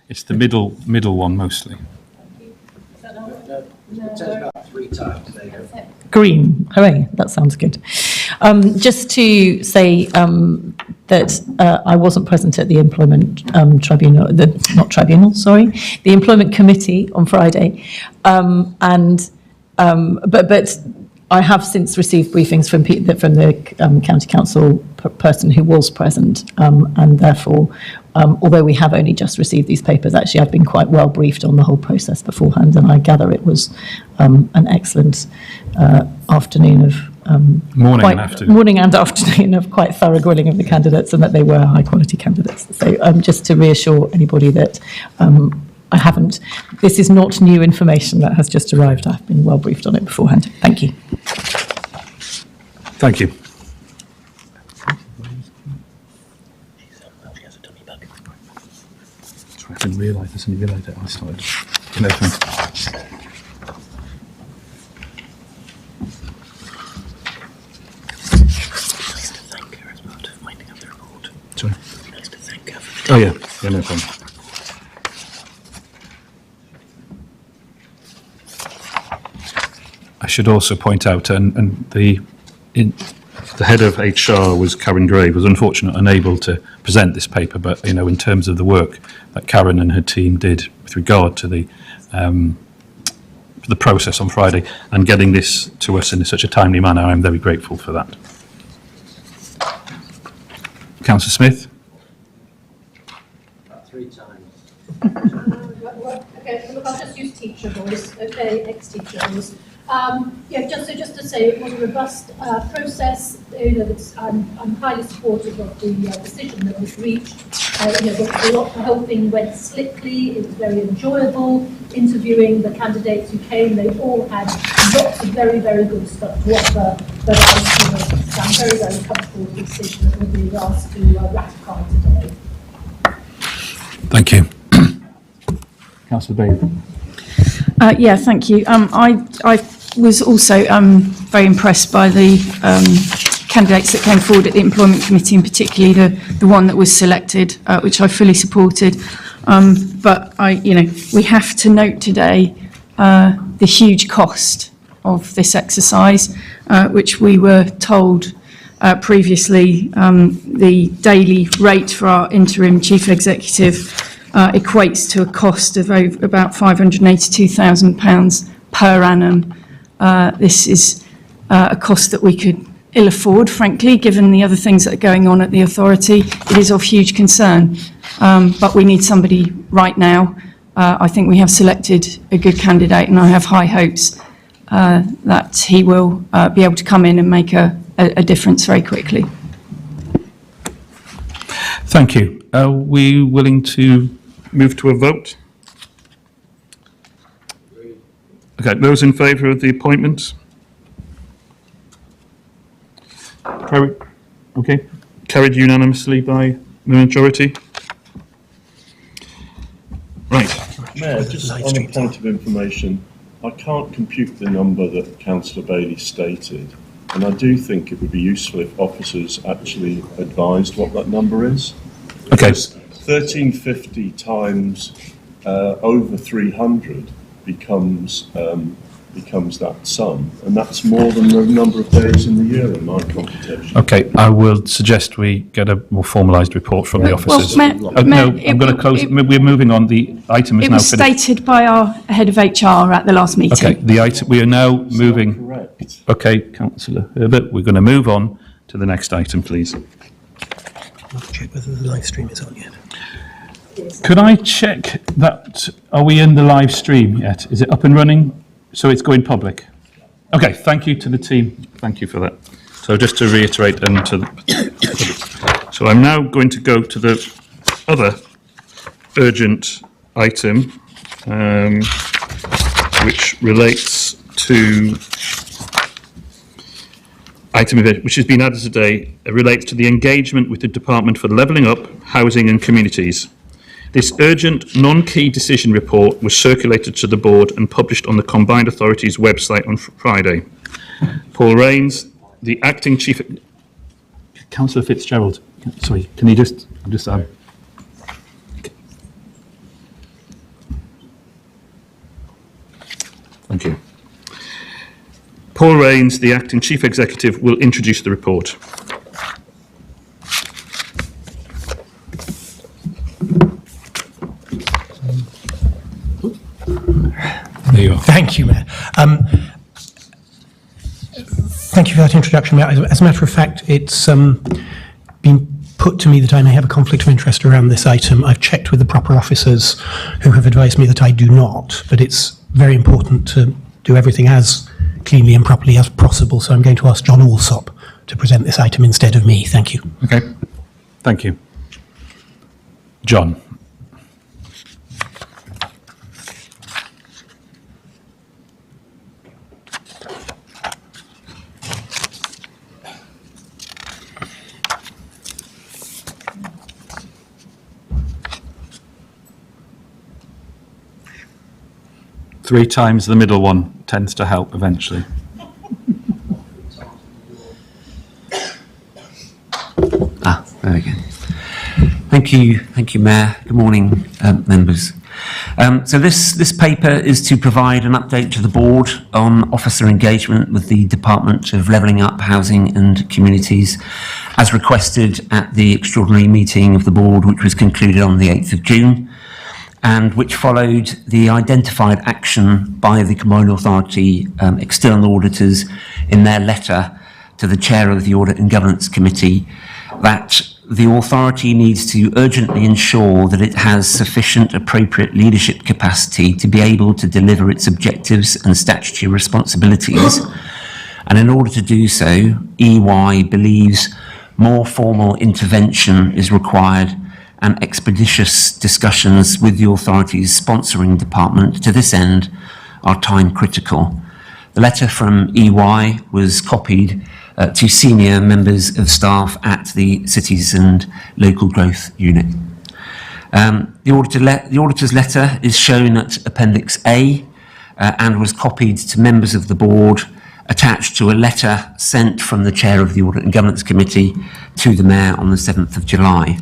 It's the middle one mostly. It says about 3 times. There you go. Green. Hooray, that sounds good. Just to say that I wasn't present at the employment tribunal, the employment committee on Friday, but I have since received briefings from the county council person who was present, and therefore, although we have only just received these papers, actually I've been quite well briefed on the whole process beforehand, and I gather it was an excellent afternoon of morning and afternoon of quite thorough grilling of the candidates, and that they were high quality candidates. So just to reassure anybody that this is not new information that has just arrived. I've been well briefed on it beforehand. Thank you. Thank you. Sorry, I didn't realise this until I started. Sorry. Oh yeah, no problem. I should also point out, and the head of HR was Karen Gray, was unfortunately unable to present this paper, but in terms of the work that Karen and her team did with regard to the process on Friday and getting this to us in such a timely manner, I'm very grateful for that. Councillor Smith. About 3 times. Okay, look, I'll just use teacher voice, okay, ex-teacher voice. Just to say, it was a robust process. I'm highly supportive of the decision that was reached. The whole thing went slickly. It was very enjoyable. Interviewing the candidates who came, they all had lots of very, very good stuff to offer. But I'm very, very comfortable with the decision that will be asked to ratify today. Thank you. Councillor Bailey. Thank you. I was also very impressed by the candidates that came forward at the Employment Committee, and particularly the one that was selected, which I fully supported. But we have to note today the huge cost of this exercise, which we were told previously the daily rate for our interim chief executive equates to a cost of about £582,000 per annum. This is a cost that we could ill afford, frankly, given the other things that are going on at the authority. It is of huge concern, but we need somebody right now. I think we have selected a good candidate, and I have high hopes that he will be able to come in and make a difference very quickly. Thank you. Are we willing to move to a vote? Okay, those in favour of the appointments? Carried unanimously by the majority. Right. Mayor, just on a point of information, I can't compute the number that Councillor Bailey stated, and I do think it would be useful if officers actually advised what that number is. Okay. 1350 times over 300 becomes that sum, and that's more than the number of days in the year in my computation. Okay, I will suggest we get a more formalised report from the officers. Well, No, Mayor, I'm going to close. We're moving on. The item is It now was finished. stated by our head of HR at the last meeting. Okay, the item. We are now moving. Correct. Okay, Councillor Herbert, we're going to move on to the next item, please. I'll check whether the live stream is on yet. Could I check that? Are we in the live stream yet? Is it up and running? So it's going public? Okay, thank you to the team. Thank you for that. So just to reiterate, and so I'm now going to go to the other urgent item, which relates to which has been added today, relates to the engagement with the Department for Levelling Up, Housing and Communities. This urgent, non-key decision report was circulated to the board and published on the Combined Authorities website on Friday. Paul Rains, the acting chief... Councillor Fitzgerald, sorry, can you just... Thank you. Paul Rains, the acting chief executive, will introduce the report. There you are. Thank you, Mayor. Thank you for that introduction, Mayor. As a matter of fact, it's been put to me that I may have a conflict of interest around this item. I've checked with the proper officers who have advised me that I do not, but it's very important to do everything as cleanly and properly as possible, so I'm going to ask John Alsop to present this item instead of me. Thank you. Okay, thank you. John. Three times the middle one tends to help eventually. There we go. Thank you, Mayor. Good morning, members. So this paper is to provide an update to the board on officer engagement with the Department of Levelling Up, Housing and Communities, as requested at the extraordinary meeting of the board, which was concluded on the 8th of June, and which followed the identified action by the Combined Authority external auditors in their letter to the chair of the Audit and Governance Committee, that the authority needs to urgently ensure that it has sufficient appropriate leadership capacity to be able to deliver its objectives and statutory responsibilities. And in order to do so, EY believes more formal intervention is required, and expeditious discussions with the authority's sponsoring department to this end are time critical. The letter from EY was copied to senior members of staff at the Cities and Local Growth Unit. The auditor's letter is shown at Appendix A and was copied to members of the board, attached to a letter sent from the chair of the Audit and Governance Committee to the Mayor on the 7th of July.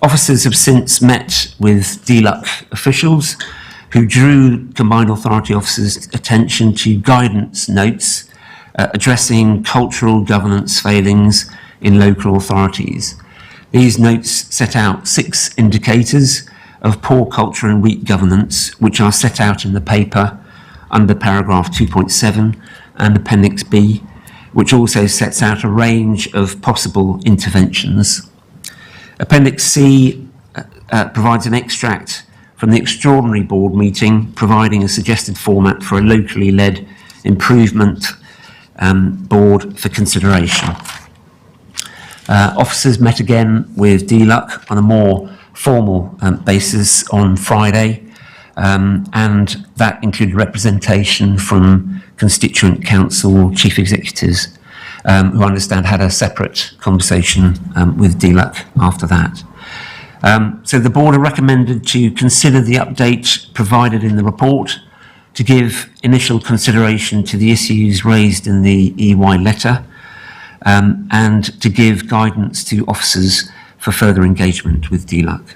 Officers have since met with DLUC officials who drew Combined Authority officers' attention to guidance notes addressing cultural governance failings in local authorities. These notes set out 6 indicators of poor culture and weak governance, which are set out in the paper under paragraph 2.7 and Appendix B, which also sets out a range of possible interventions. Appendix C provides an extract from the extraordinary board meeting, providing a suggested format for a locally led improvement board for consideration. Officers met again with DLUC on a more formal basis on Friday, and that included representation from constituent council chief executives, who I understand had a separate conversation with DLUC after that. So the board are recommended to consider the update provided in the report, to give initial consideration to the issues raised in the EY letter, and to give guidance to officers for further engagement with DLUC.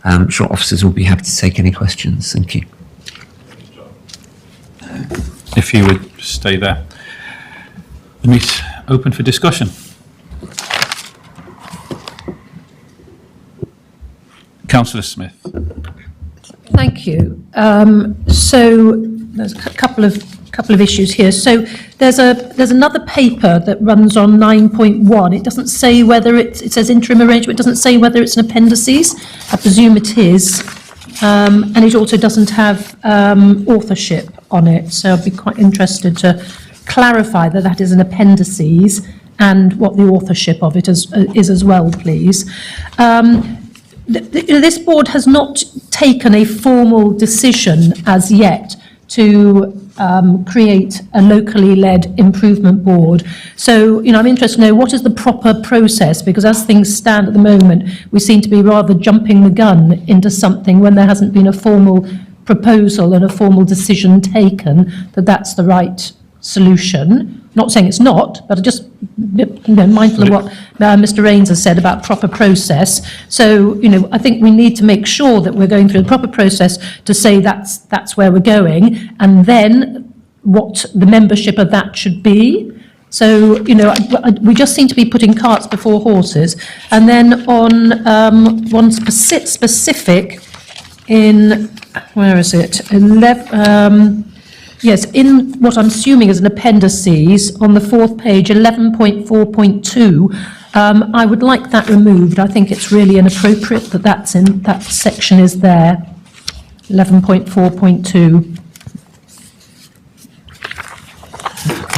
I'm sure officers will be happy to take any questions. Thank you. If you would stay there. The meet open for discussion. Councillor Smith. Thank you. So there's a couple of issues here. So there's another paper that runs on 9.1. It doesn't say whether it says interim arrangement. It doesn't say whether it's an appendices. I presume it is. And it also doesn't have authorship on it. So I'd be quite interested to clarify that that is an appendices and what the authorship of it is as well, please. This board has not taken a formal decision as yet to create a locally led improvement board. So, I'm interested to know what is the proper process, because as things stand at the moment, we seem to be rather jumping the gun into something when there hasn't been a formal proposal and a formal decision taken that that's the right solution. Not saying it's not, but I just mindful of what Mr. Rains has said about proper process. So, I think we need to make sure that we're going through the proper process to say that's where we're going, and then what the membership of that should be. So, we just seem to be putting carts before horses. And then on one specific in, where is it? Yes, in what I'm assuming is an appendices on the fourth page, 11.4.2, I would like that removed. I think it's really inappropriate that that section is there, 11.4.2.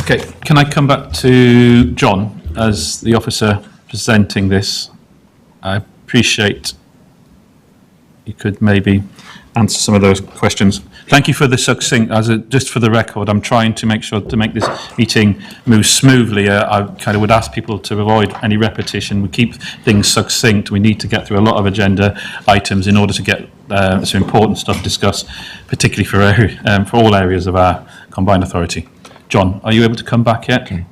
Okay, can I come back to John as the officer presenting this? I appreciate you could maybe answer some of those questions. Thank you for the succinct, just for the record, I'm trying to make sure to make this meeting move smoothly. I kind of would ask people to avoid any repetition. We keep things succinct. We need to get through a lot of agenda items in order to get some important stuff discussed, particularly for all areas of our combined authority. John, are you able to come back yet? Okay.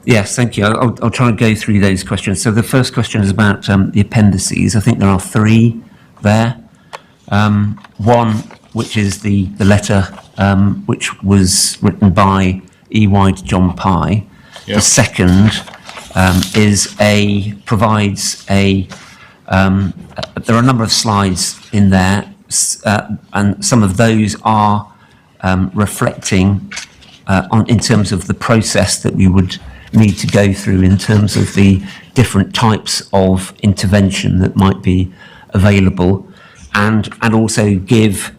Yes, thank you. I'll try and go through those questions. So the first question is about the appendices. I think there are three there. One, which is the letter which was written by EY to John Pye. Yeah. The second provides a, there are a number of slides in there, and some of those are reflecting in terms of the process that we would need to go through in terms of the different types of intervention that might be available, and also give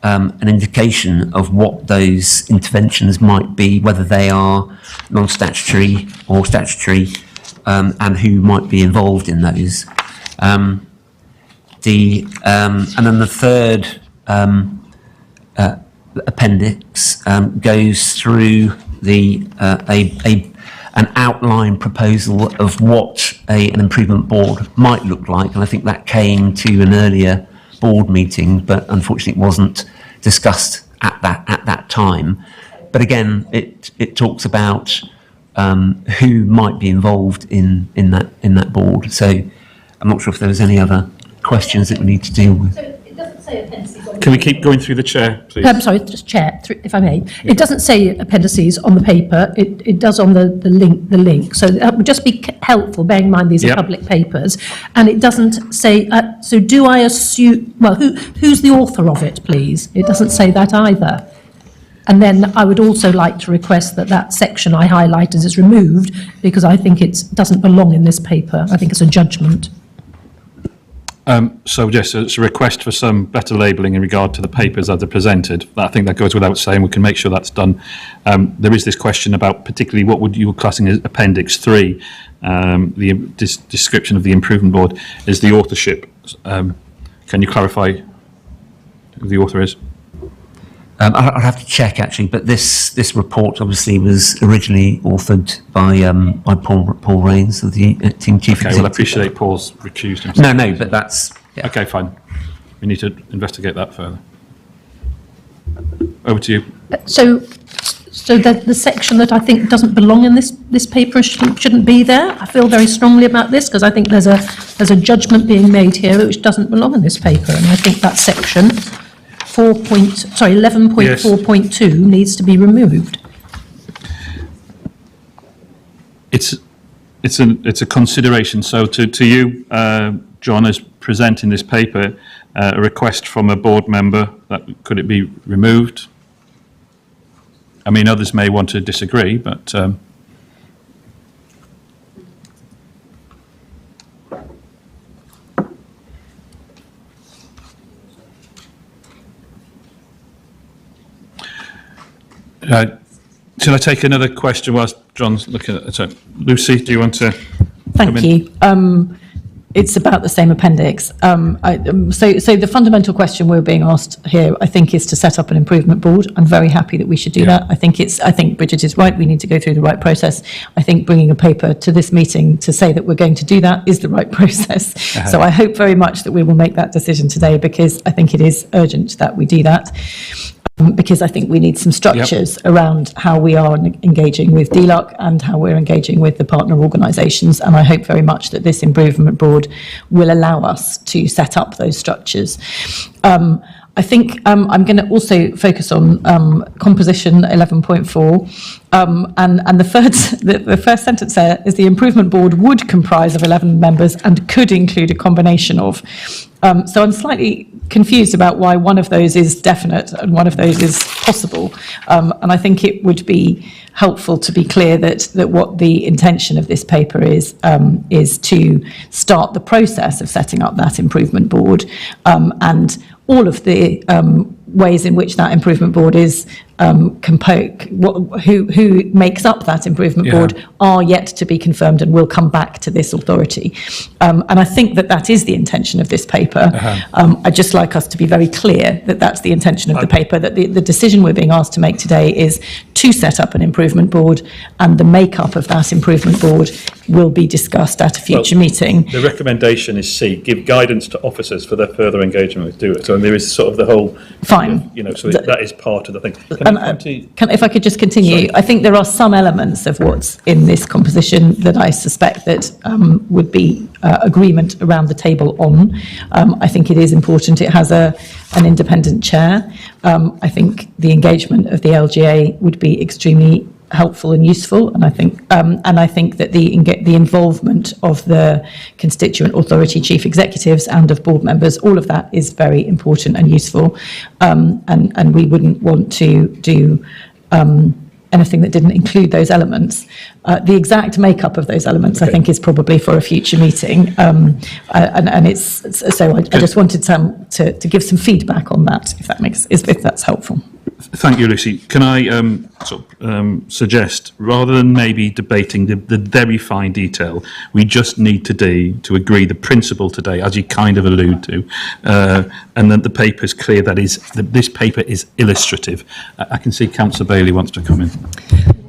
an indication of what those interventions might be, whether they are non-statutory or statutory, and who might be involved in those. And then the third appendix goes through an outline proposal of what an improvement board might look like, and I think that came to an earlier board meeting, but unfortunately it wasn't discussed at that time. But again, it talks about who might be involved in that board. So I'm not sure if there was any other questions that we need to deal with. So it doesn't say appendices on Can we keep going through the chair, please? I'm sorry, just Chair, if I may. It doesn't say appendices on the paper. It does on the link. So that would just be helpful, bearing in mind these are Yep. public papers. And it doesn't say. So do I assume? Well, who's the author of it, please? It doesn't say that either. And then I would also like to request that section I highlighted is removed, because I think it doesn't belong in this paper. I think it's a judgment. So yes, it's a request for some better labelling in regard to the papers as they're presented. I think that goes without saying. We can make sure that's done. There is this question about particularly what would you were classing as Appendix 3, the description of the improvement board, is the authorship. Can you clarify who the author is? I'll have to check actually, but this report obviously was originally authored by Paul Rains of the team chief Okay, executive. well, I appreciate Paul's recused himself. No, but that's yeah. Okay, fine. We need to investigate that further. Over to you. So So that the section that I think doesn't belong in this paper shouldn't be there. I feel very strongly about this because I think there's a judgment being made here which doesn't belong in this paper, and I think that section 11.4.2 needs to be removed. It's a consideration. So to you, John, as presenting this paper, a request from a board member, that could it be removed? I mean, others may want to disagree, but shall I take another question whilst John's looking at it? So, Lucy, do you want to come Thank in? you. It's about the same appendix. So the fundamental question we're being asked here, I think, is to set up an improvement board. I'm very happy that we should do that. I think Bridget is right. We need to go through the right process. I think bringing a paper to this meeting to say that we're going to do that is the right process. So I hope very much that we will make that decision today, because I think it is urgent that we do that. Because I think we need some structures around how we are engaging with DLUC and how we're engaging with the partner organisations. And I hope very much that this improvement board will allow us to set up those structures. I think I'm going to also focus on composition 11.4. And the first sentence there is the improvement board would comprise of 11 members and could include a combination of. So I'm slightly confused about why one of those is definite and one of those is possible. And I think it would be helpful to be clear that what the intention of this paper is to start the process of setting up that improvement board, and all of the ways in which that improvement board is who makes up that improvement board are yet to be confirmed and will come back to this authority. And I think that is the intention of this paper. I'd just like us to be very clear that that's the intention of the paper, that the decision we're being asked to make today is to set up an improvement board, and the makeup of that improvement board will be discussed at a future meeting. The recommendation is C, give guidance to officers for their further engagement with DLUC. So there is sort of the whole... Fine. So that is part of the thing. If I could just continue, sorry. I think there are some elements of what's in this composition that I suspect that would be agreement around the table on. I think it is important. It has an independent chair. I think the engagement of the LGA would be extremely helpful and useful, and I think that the involvement of the constituent authority chief executives and of board members, all of that is very important and useful, and we wouldn't want to do anything that didn't include those elements. The exact makeup of those elements, I think, is probably for a future meeting, and it's so. I just wanted to give some feedback on that, if that's helpful. Thank you, Lucy. Can I suggest, rather than maybe debating the very fine detail, we just need to agree the principle today, as you kind of allude to, and that the paper is clear that this paper is illustrative. I can see Councillor Bailey wants to come in.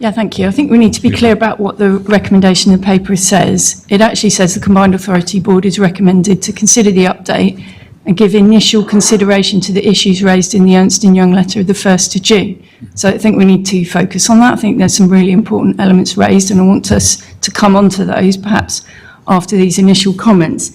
Yeah, thank you. I think we need to be clear about what the recommendation in the paper says. It actually says the Combined Authority Board is recommended to consider the update and give initial consideration to the issues raised in the Ernst & Young letter of the 1st of June. So I think we need to focus on that. I think there's some really important elements raised, and I want us to come on to those perhaps after these initial comments.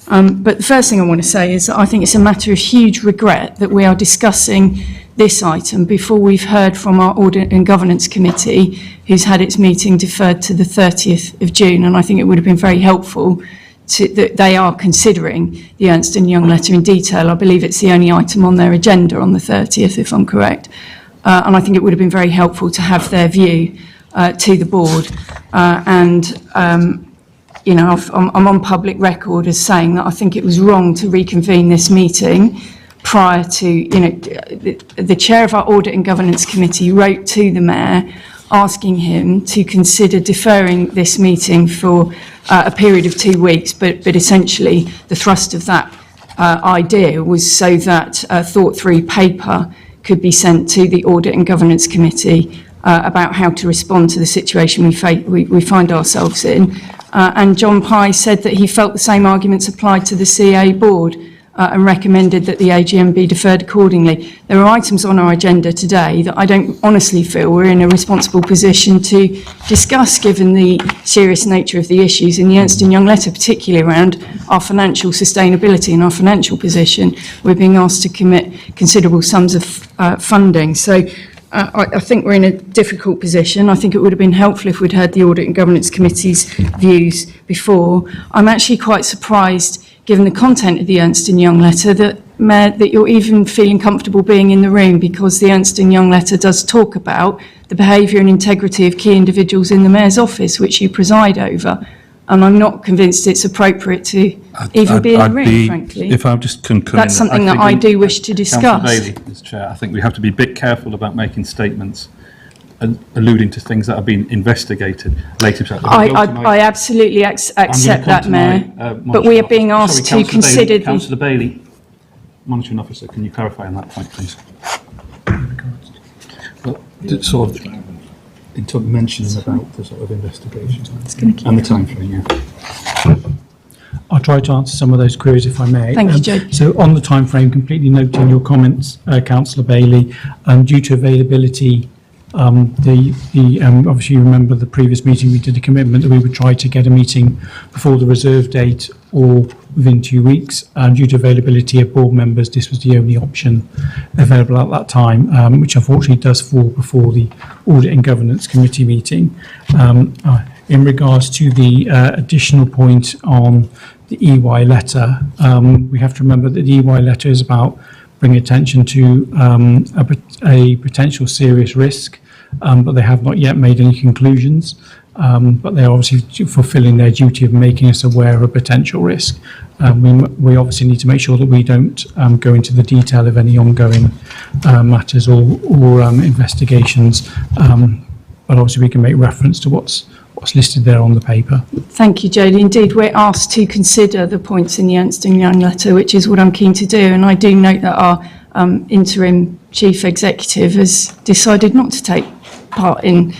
But the first thing I want to say is that I think it's a matter of huge regret that we are discussing this item before we've heard from our Audit and Governance Committee, who's had its meeting deferred to the 30th of June. And I think it would have been very helpful that they are considering the Ernst & Young letter in detail. I believe it's the only item on their agenda on the 30th, if I'm correct. And I think it would have been very helpful to have their view to the board. I'm on public record as saying that I think it was wrong to reconvene this meeting prior to, the chair of our Audit and Governance Committee wrote to the Mayor asking him to consider deferring this meeting for a period of 2 weeks, but essentially the thrust of that idea was so that a thought-through paper could be sent to the Audit and Governance Committee about how to respond to the situation we find ourselves in. And John Pye said that he felt the same arguments applied to the CA board and recommended that the AGM be deferred accordingly. There are items on our agenda today that I don't honestly feel we're in a responsible position to discuss, given the serious nature of the issues in the Ernst & Young letter, particularly around our financial sustainability and our financial position. We're being asked to commit considerable sums of funding. So I think we're in a difficult position. I think it would have been helpful if we'd heard the Audit and Governance Committee's views before. I'm actually quite surprised, given the content of the Ernst & Young letter, that, Mayor, that you're even feeling comfortable being in the room, because the Ernst & Young letter does talk about the behaviour and integrity of key individuals in the Mayor's office, which you preside over. And I'm not convinced it's appropriate to even be in the room, frankly. If I just can come That's in, something that think I we- do wish to discuss. Councillor Bailey, Mr Chair, I think we have to be a bit careful about making statements alluding to things that have been investigated later. I absolutely accept that, Mayor, but we are being asked to consider the... Councillor Bailey, monitoring officer, can you clarify on that point, please? Well, sort of, into mentioning about the sort of investigation and the time frame, yeah. I'll try to answer some of those queries if I may. Thank you, Joe. So on the time frame, completely noting your comments, Councillor Bailey, due to availability, obviously you remember the previous meeting, we did a commitment that we would try to get a meeting before the reserve date or within 2 weeks. Due to availability of board members, this was the only option available at that time, which unfortunately does fall before the Audit and Governance Committee meeting. In regards to the additional point on the EY letter, we have to remember that the EY letter is about bringing attention to a potential serious risk, but they have not yet made any conclusions. But they're obviously fulfilling their duty of making us aware of a potential risk. We obviously need to make sure that we don't go into the detail of any ongoing matters or investigations, but obviously we can make reference to what's listed there on the paper. Thank you, Jodie. Indeed, we're asked to consider the points in the Ernst & Young letter, which is what I'm keen to do, and I do note that our interim chief executive has decided not to take part in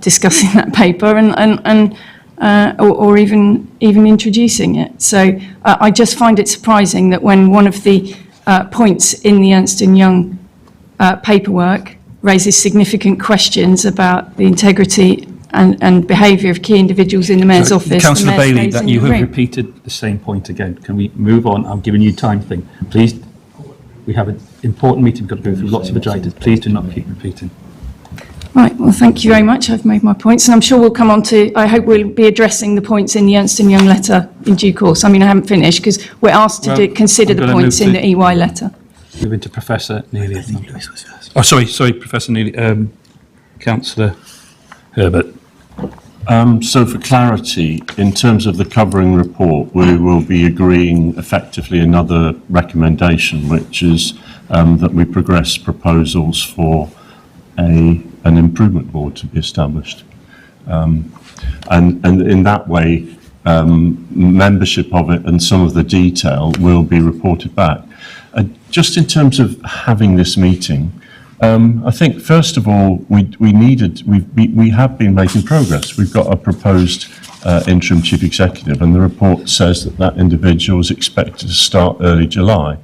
discussing that paper or even introducing it. So I just find it surprising that when one of the points in the Ernst & Young paperwork raises significant questions about the integrity and behaviour of key individuals in the Mayor's office. Councillor Bailey, that you have repeated the same point again. Can we move on? I'm giving you time thing. Please, we have an important meeting. We've got to go through lots of agendas. Please do not keep repeating. Right, well, thank you very much. I've made my points, and I'm sure we'll come on to, I hope we'll be addressing the points in the Ernst & Young letter in due course. I mean, I haven't finished, because we're asked to consider the points in the EY letter. Moving to Professor Neely. Oh, sorry, Professor Neely. Councillor Herbert. So for clarity, in terms of the covering report, we will be agreeing effectively another recommendation, which is that we progress proposals for an improvement board to be established. And in that way, membership of it and some of the detail will be reported back. Just in terms of having this meeting, I think first of all we have been making progress. We've got a proposed interim chief executive, and the report says that individual is expected to start early July.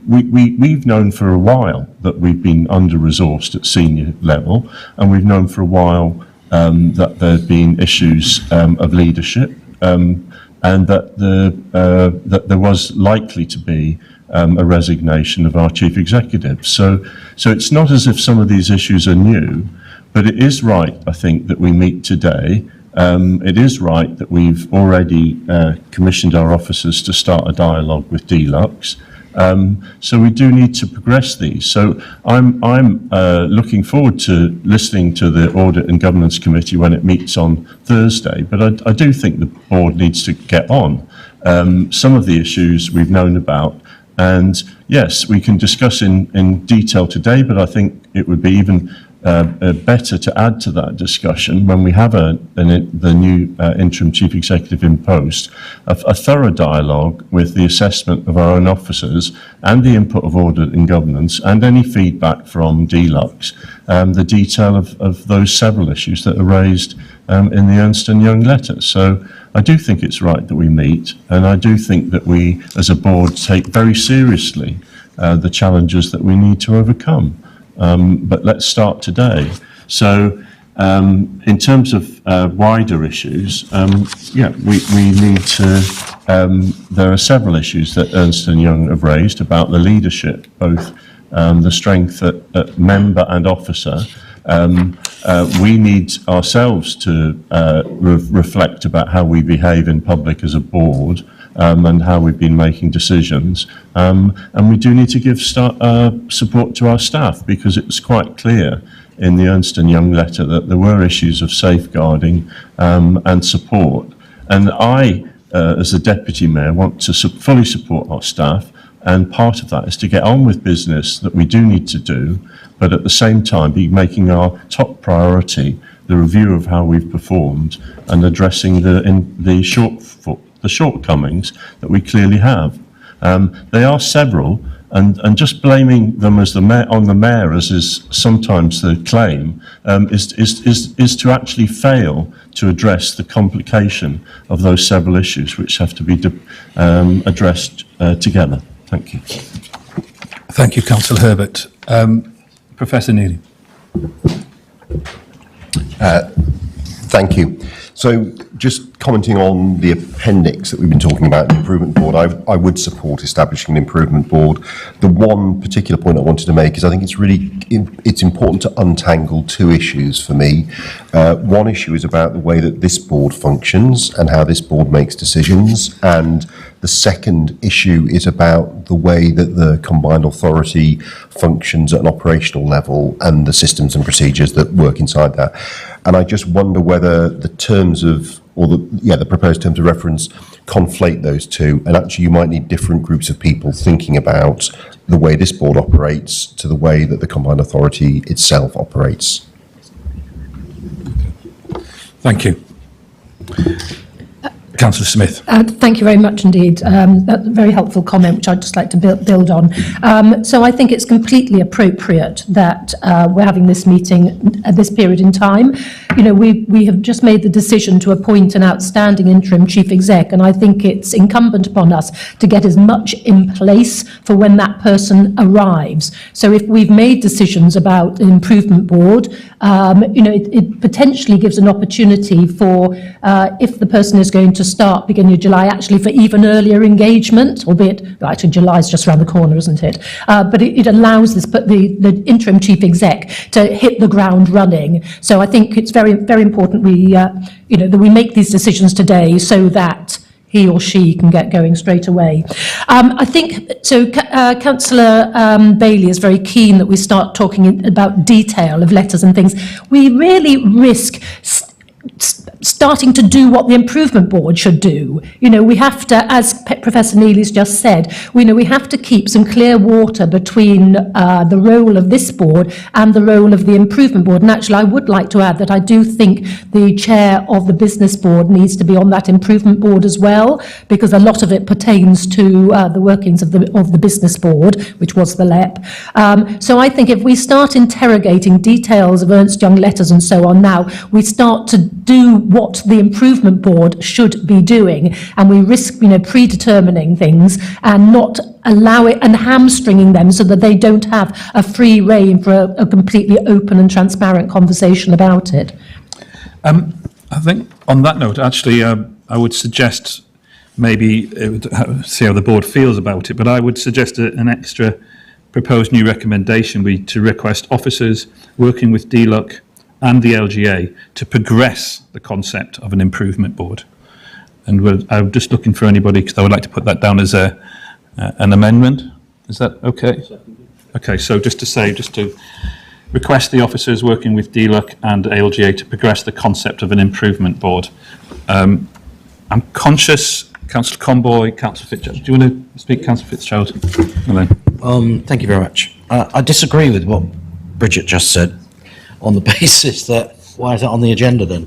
We've known for a while that we've been under-resourced at senior level, and we've known for a while that there have been issues of leadership, and that there was likely to be a resignation of our chief executive. So it's not as if some of these issues are new, but it is right, I think, that we meet today. It is right that we've already commissioned our officers to start a dialogue with Deluxe. So we do need to progress these. So I'm looking forward to listening to the Audit and Governance Committee when it meets on Thursday, but I do think the board needs to get on. Some of the issues we've known about, and yes, we can discuss in detail today, but I think it would be even better to add to that discussion when we have the new interim chief executive in post, a thorough dialogue with the assessment of our own officers and the input of Audit and Governance and any feedback from Deluxe, the detail of those several issues that are raised in the Ernst & Young letter. So I do think it's right that we meet, and I do think that we, as a board, take very seriously the challenges that we need to overcome. But let's start today. So in terms of wider issues, we need to, there are several issues that Ernst & Young have raised about the leadership, both the strength at member and officer. We need ourselves to reflect about how we behave in public as a board, and how we've been making decisions. And we do need to give support to our staff, because it's quite clear in the Ernst & Young letter that there were issues of safeguarding and support. And I, as the Deputy Mayor, want to fully support our staff, and part of that is to get on with business that we do need to do, but at the same time be making our top priority the review of how we've performed and addressing the shortcomings that we clearly have. They are several, and just blaming them as on the mayor, as is sometimes the claim, is to actually fail to address the complication of those several issues which have to be addressed together. Thank you. Thank you, Councillor Herbert. Professor Neely. Thank you. So just commenting on the appendix that we've been talking about, the improvement board, I would support establishing an improvement board. The one particular point I wanted to make is I think it's important to untangle two issues for me. One issue is about the way that this board functions and how this board makes decisions, and the second issue is about the way that the combined authority functions at an operational level and the systems and procedures that work inside that. And I just wonder whether the terms of, or the proposed terms of reference conflate those two, and actually you might need different groups of people thinking about the way this board operates to the way that the combined authority itself operates. Thank you. Councillor Smith. Thank you very much indeed. That's a very helpful comment, which I'd just like to build on. So I think it's completely appropriate that we're having this meeting at this period in time. You know, we have just made the decision to appoint an outstanding interim chief exec, and I think it's incumbent upon us to get as much in place for when that person arrives. So if we've made decisions about an improvement board, it potentially gives an opportunity for, if the person is going to start beginning of July, actually for even earlier engagement, albeit, actually July's just around the corner, isn't it? But it allows the interim chief exec to hit the ground running. So I think it's very, very important that we make these decisions today so that he or she can get going straight away. I think, so Councillor Bailey is very keen that we start talking about detail of letters and things. We really risk starting to do what the improvement board should do. You know, we have to, as Professor Neely's just said, we have to keep some clear water between the role of this board and the role of the improvement board. And actually, I would like to add that I do think the chair of the business board needs to be on that improvement board as well, because a lot of it pertains to the workings of the business board, which was the LEP. So I think if we start interrogating details of Ernst Young letters and so on now, we start to do what the improvement board should be doing, and we risk predetermining things and not allow it and hamstringing them so that they don't have a free rein for a completely open and transparent conversation about it. I think on that note, actually, I would suggest maybe see how the board feels about it, but I would suggest an extra proposed new recommendation be to request officers working with DLUC and the LGA to progress the concept of an improvement board. And I'm just looking for anybody, because I would like to put that down as an amendment. Is that okay? Okay, so just to request the officers working with DLUC and ALGA to progress the concept of an improvement board. I'm conscious, Councillor Comboy, Councillor Fitzgerald. Do you want to speak, Councillor Fitzgerald? Thank you very much. I disagree with what Bridget just said, on the basis that, why is it on the agenda then?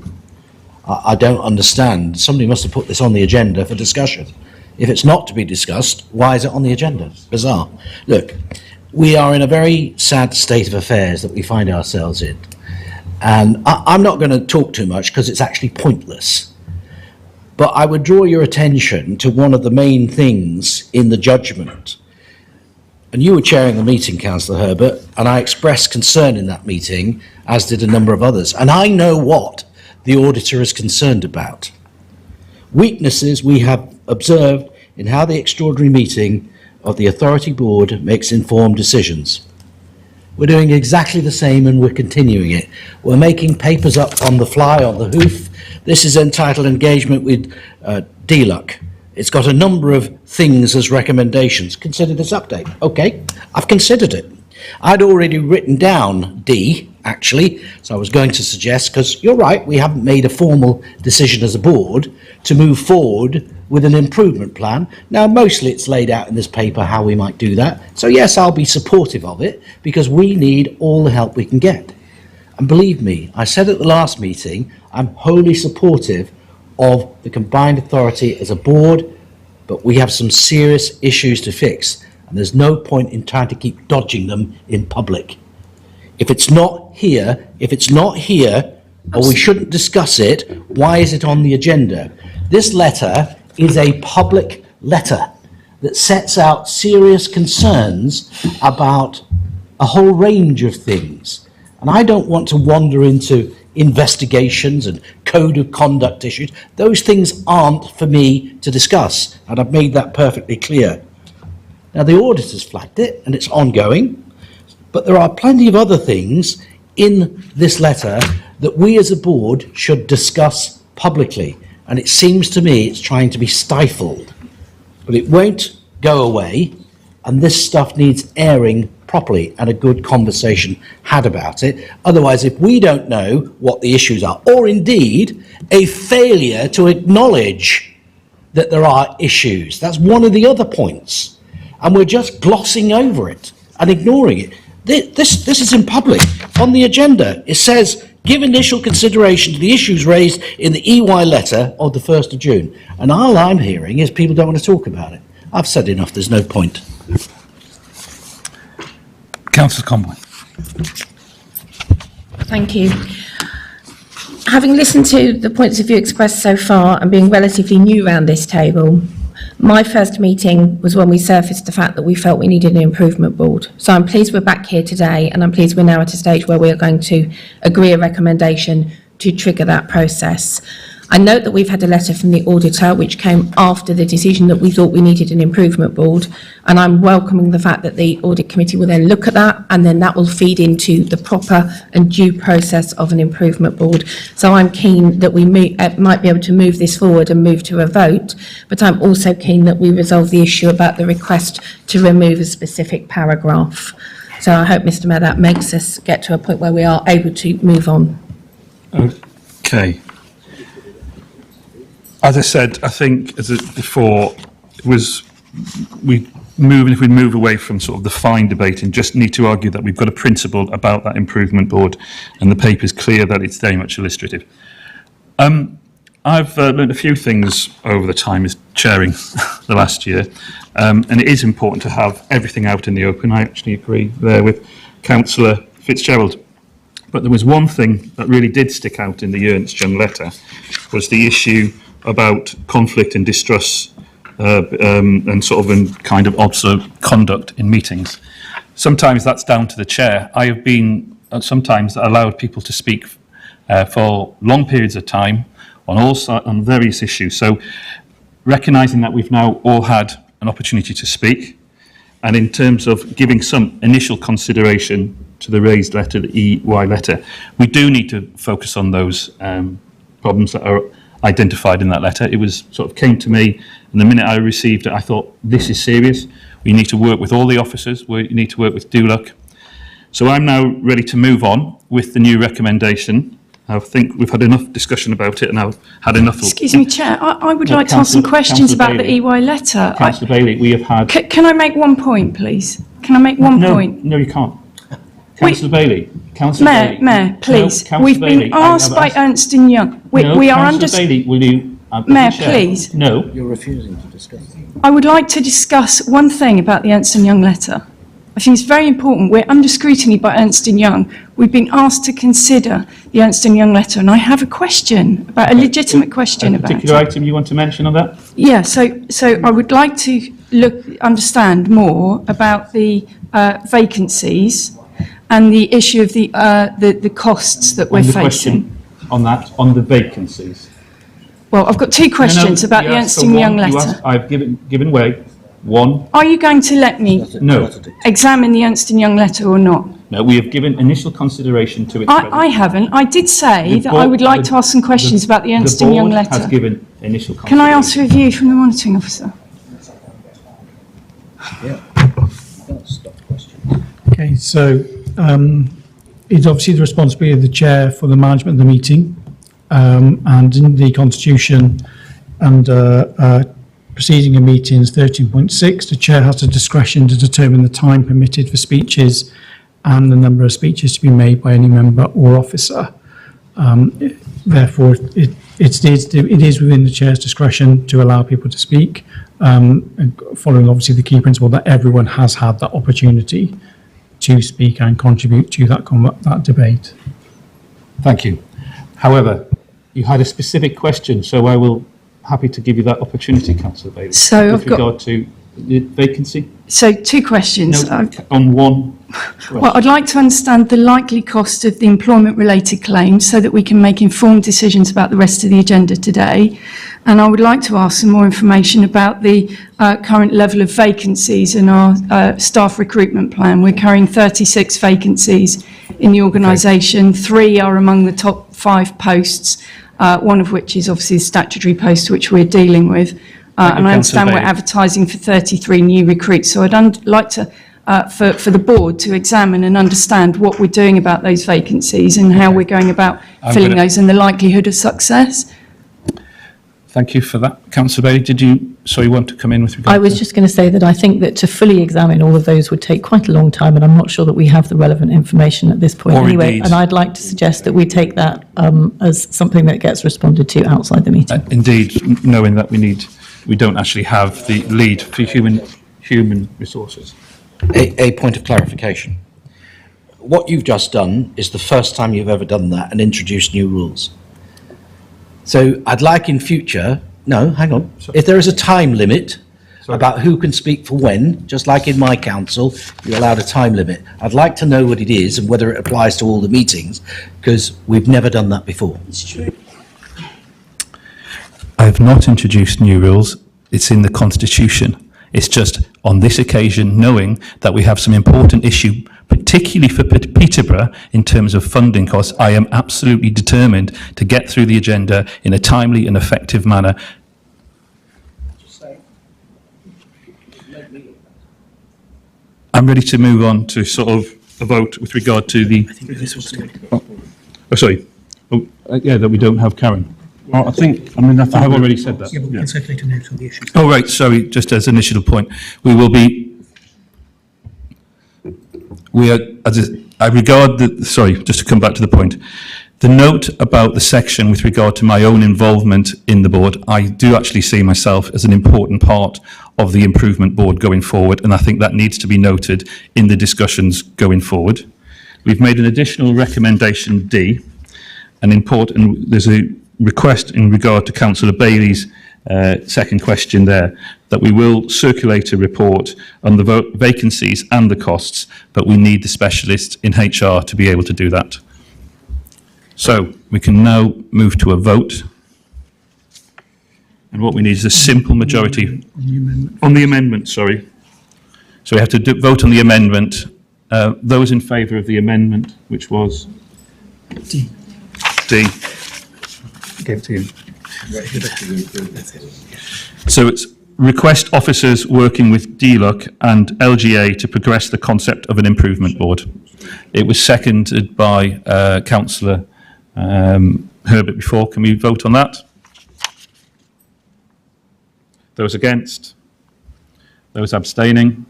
I don't understand. Somebody must have put this on the agenda for discussion. If it's not to be discussed, why is it on the agenda? Bizarre. Look, we are in a very sad state of affairs that we find ourselves in. And I'm not going to talk too much because it's actually pointless. But I would draw your attention to one of the main things in the judgment. And you were chairing the meeting, Councillor Herbert, and I expressed concern in that meeting, as did a number of others. And I know what the auditor is concerned about. Weaknesses we have observed in how the extraordinary meeting of the authority board makes informed decisions. We're doing exactly the same and we're continuing it. We're making papers up on the fly, on the hoof. This is entitled Engagement with DLUC. It's got a number of things as recommendations. Consider this update. Okay, I've considered it. I'd already written down D, actually, so I was going to suggest, because you're right, we haven't made a formal decision as a board to move forward with an improvement plan. Now, mostly it's laid out in this paper how we might do that. So yes, I'll be supportive of it, because we need all the help we can get. And believe me, I said at the last meeting, I'm wholly supportive of the combined authority as a board, but we have some serious issues to fix, and there's no point in trying to keep dodging them in public. If it's not here, or we shouldn't discuss it, why is it on the agenda? This letter is a public letter that sets out serious concerns about a whole range of things. And I don't want to wander into investigations and code of conduct issues. Those things aren't for me to discuss, and I've made that perfectly clear. Now, the auditors flagged it, and it's ongoing, but there are plenty of other things in this letter that we as a board should discuss publicly, and it seems to me it's trying to be stifled. But it won't go away, and this stuff needs airing properly and a good conversation had about it. Otherwise, if we don't know what the issues are, or indeed a failure to acknowledge that there are issues, that's one of the other points, and we're just glossing over it and ignoring it. This is in public. On the agenda, it says, give initial consideration to the issues raised in the EY letter of the 1st of June. And all I'm hearing is people don't want to talk about it. I've said enough, there's no point. Councillor Conway. Thank you. Having listened to the points of view expressed so far and being relatively new around this table, my first meeting was when we surfaced the fact that we felt we needed an improvement board. So I'm pleased we're back here today, and I'm pleased we're now at a stage where we are going to agree a recommendation to trigger that process. I note that we've had a letter from the auditor which came after the decision that we thought we needed an improvement board, and I'm welcoming the fact that the audit committee will then look at that, and then that will feed into the proper and due process of an improvement board. So I'm keen that we might be able to move this forward and move to a vote, but I'm also keen that we resolve the issue about the request to remove a specific paragraph. So I hope, Mr Mayor, that makes us get to a point where we are able to move on. Okay. As I said, I think as before, it was if we move away from sort of the fine debate and just need to argue that we've got a principle about that improvement board, and the paper's clear that it's very much illustrative. I've learned a few things over the time as chairing the last year, and it is important to have everything out in the open. I actually agree there with Councillor Fitzgerald. But there was one thing that really did stick out in the Ernst Young letter, was the issue about conflict and distrust and sort of in kind of obscene conduct in meetings. Sometimes that's down to the chair. I have been sometimes allowed people to speak for long periods of time on various issues. So recognising that we've now all had an opportunity to speak, and in terms of giving some initial consideration to the raised letter, the EY letter, we do need to focus on those problems that are identified in that letter. It was sort of came to me, and the minute I received it, I thought, this is serious. We need to work with all the officers. We need to work with DLUC. So I'm now ready to move on with the new recommendation. I think we've had enough discussion about it, and I've had enough. Excuse me, Chair. I would like to ask some questions about the EY letter. Councillor Bailey, we have had. Can I make one point, please? Can I make one point? No, you can't. Councillor Bailey. Mayor, please. No, We've been asked by Ernst & Young. We are under. Councillor Bailey, will you? Mayor, please. No. You're refusing to discuss it. I would like to discuss one thing about the Ernst & Young letter. I think it's very important. We're under scrutiny by Ernst & Young. We've been asked to consider the Ernst & Young letter, and I have a question, about a legitimate question about it. A particular item you want to mention on that? Yeah, so I would like to understand more about the vacancies and the issue of the costs that we're On the facing. question on that, on the vacancies. Well, I've got two questions about you the asked Ernst & for Young one, you letter. asked- I've given way. One, Are you going to let me no. examine the Ernst & Young letter or not? No, we have given initial consideration to its I haven't. I did say The that I would board- like to ask some questions about the Ernst & Young The board has letter. given initial Can consideration. I ask for a view from the monitoring officer? Okay, so it's obviously the responsibility of the chair for the management of the meeting, and in the constitution under proceeding of meetings 13.6, the chair has the discretion to determine the time permitted for speeches and the number of speeches to be made by any member or officer. Therefore, it is within the chair's discretion to allow people to speak, following obviously the key principle that everyone has had that opportunity to speak and contribute to that debate. Thank you. However, you had a specific question, so I will happy to give you that opportunity, Councillor Bailey. So with I've got- regard to the vacancy. So two questions. No, on one. Well, I'd like to understand the likely cost of the employment-related claims so that we can make informed decisions about the rest of the agenda today. And I would like to ask some more information about the current level of vacancies in our staff recruitment plan. We're carrying 36 vacancies in the organisation. 3 are among the top 5 posts, one of which is obviously the statutory post which we're dealing with. And I understand we're advertising for 33 new recruits. So I'd like to, for the board to examine and understand what we're doing about those vacancies and how we're going about filling those and the likelihood of success. Thank you for that. Councillor Bailey, did you want to come in with regard I was to- just going to say that I think that to fully examine all of those would take quite a long time, and I'm not sure that we have the relevant information at this point Or anyway. indeed- And I'd like to suggest that we take that as something that gets responded to outside the meeting. Indeed, knowing that we don't actually have the lead for human resources. A point of clarification. What you've just done is the first time you've ever done that and introduced new rules. So I'd like in future, no, hang on, if there is a time limit about who can speak for when, just like in my council, you're allowed a time limit. I'd like to know what it is and whether it applies to all the meetings, because we've never done that before. I have not introduced new rules. It's in the Constitution. It's just on this occasion, knowing that we have some important issue, particularly for Peterborough, in terms of funding costs, I am absolutely determined to get through the agenda in a timely and effective manner. I'm ready to move on to sort of a vote with regard to the... that we don't have Karen. Well, I I've already said that. Yeah, but we can circulate a note on the issue. Oh, right, sorry, just as an initial point, we are, I regard just to come back to the point, the note about the section with regard to my own involvement in the board, I do actually see myself as an important part of the improvement board going forward, and I think that needs to be noted in the discussions going forward. We've made an additional recommendation D, there's a request in regard to Councillor Bailey's second question there, that we will circulate a report on the vacancies and the costs, but we need the specialists in HR to be able to do that. So we can now move to a vote. And what we need is a simple majority on the amendment, sorry. So we have to vote on the amendment. Those in favour of the amendment, which was D. Gave it to you. So it's request officers working with DLUC and LGA to progress the concept of an improvement board. It was seconded by Councillor Herbert before. Can we vote on that? Those against? Those abstaining?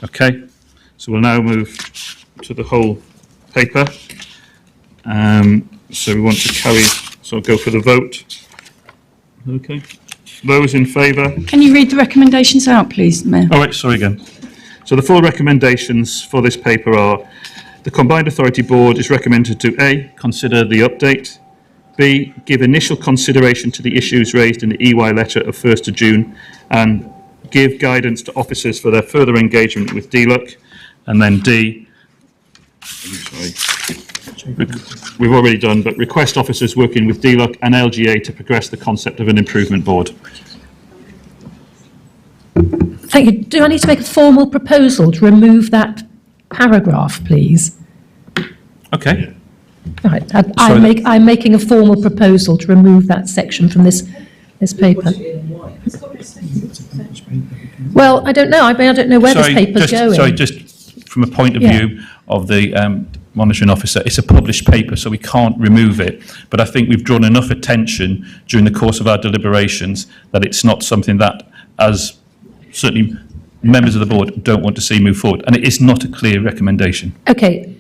Okay, so we'll now move to the whole paper. So we want to go for the vote. Okay. Those in favour? Can you read the recommendations out, please, Mayor? All right, sorry again. So the full recommendations for this paper are: the Combined Authority Board is recommended to A, consider the update, B, give initial consideration to the issues raised in the EY letter of 1st of June and give guidance to officers for their further engagement with DLUC, and then D, we've already done, but request officers working with DLUC and LGA to progress the concept of an improvement board. Thank you. Do I need to make a formal proposal to remove that paragraph, please? Okay. Right. I'm making a formal proposal to remove that section from this paper. Well, I don't know. I mean, I don't know where this paper's going. Sorry, just from a point of view of the monitoring officer, it's a published paper, so we can't remove it. But I think we've drawn enough attention during the course of our deliberations that it's not something that, as certainly members of the board, don't want to see move forward. And it is not a clear recommendation. Okay.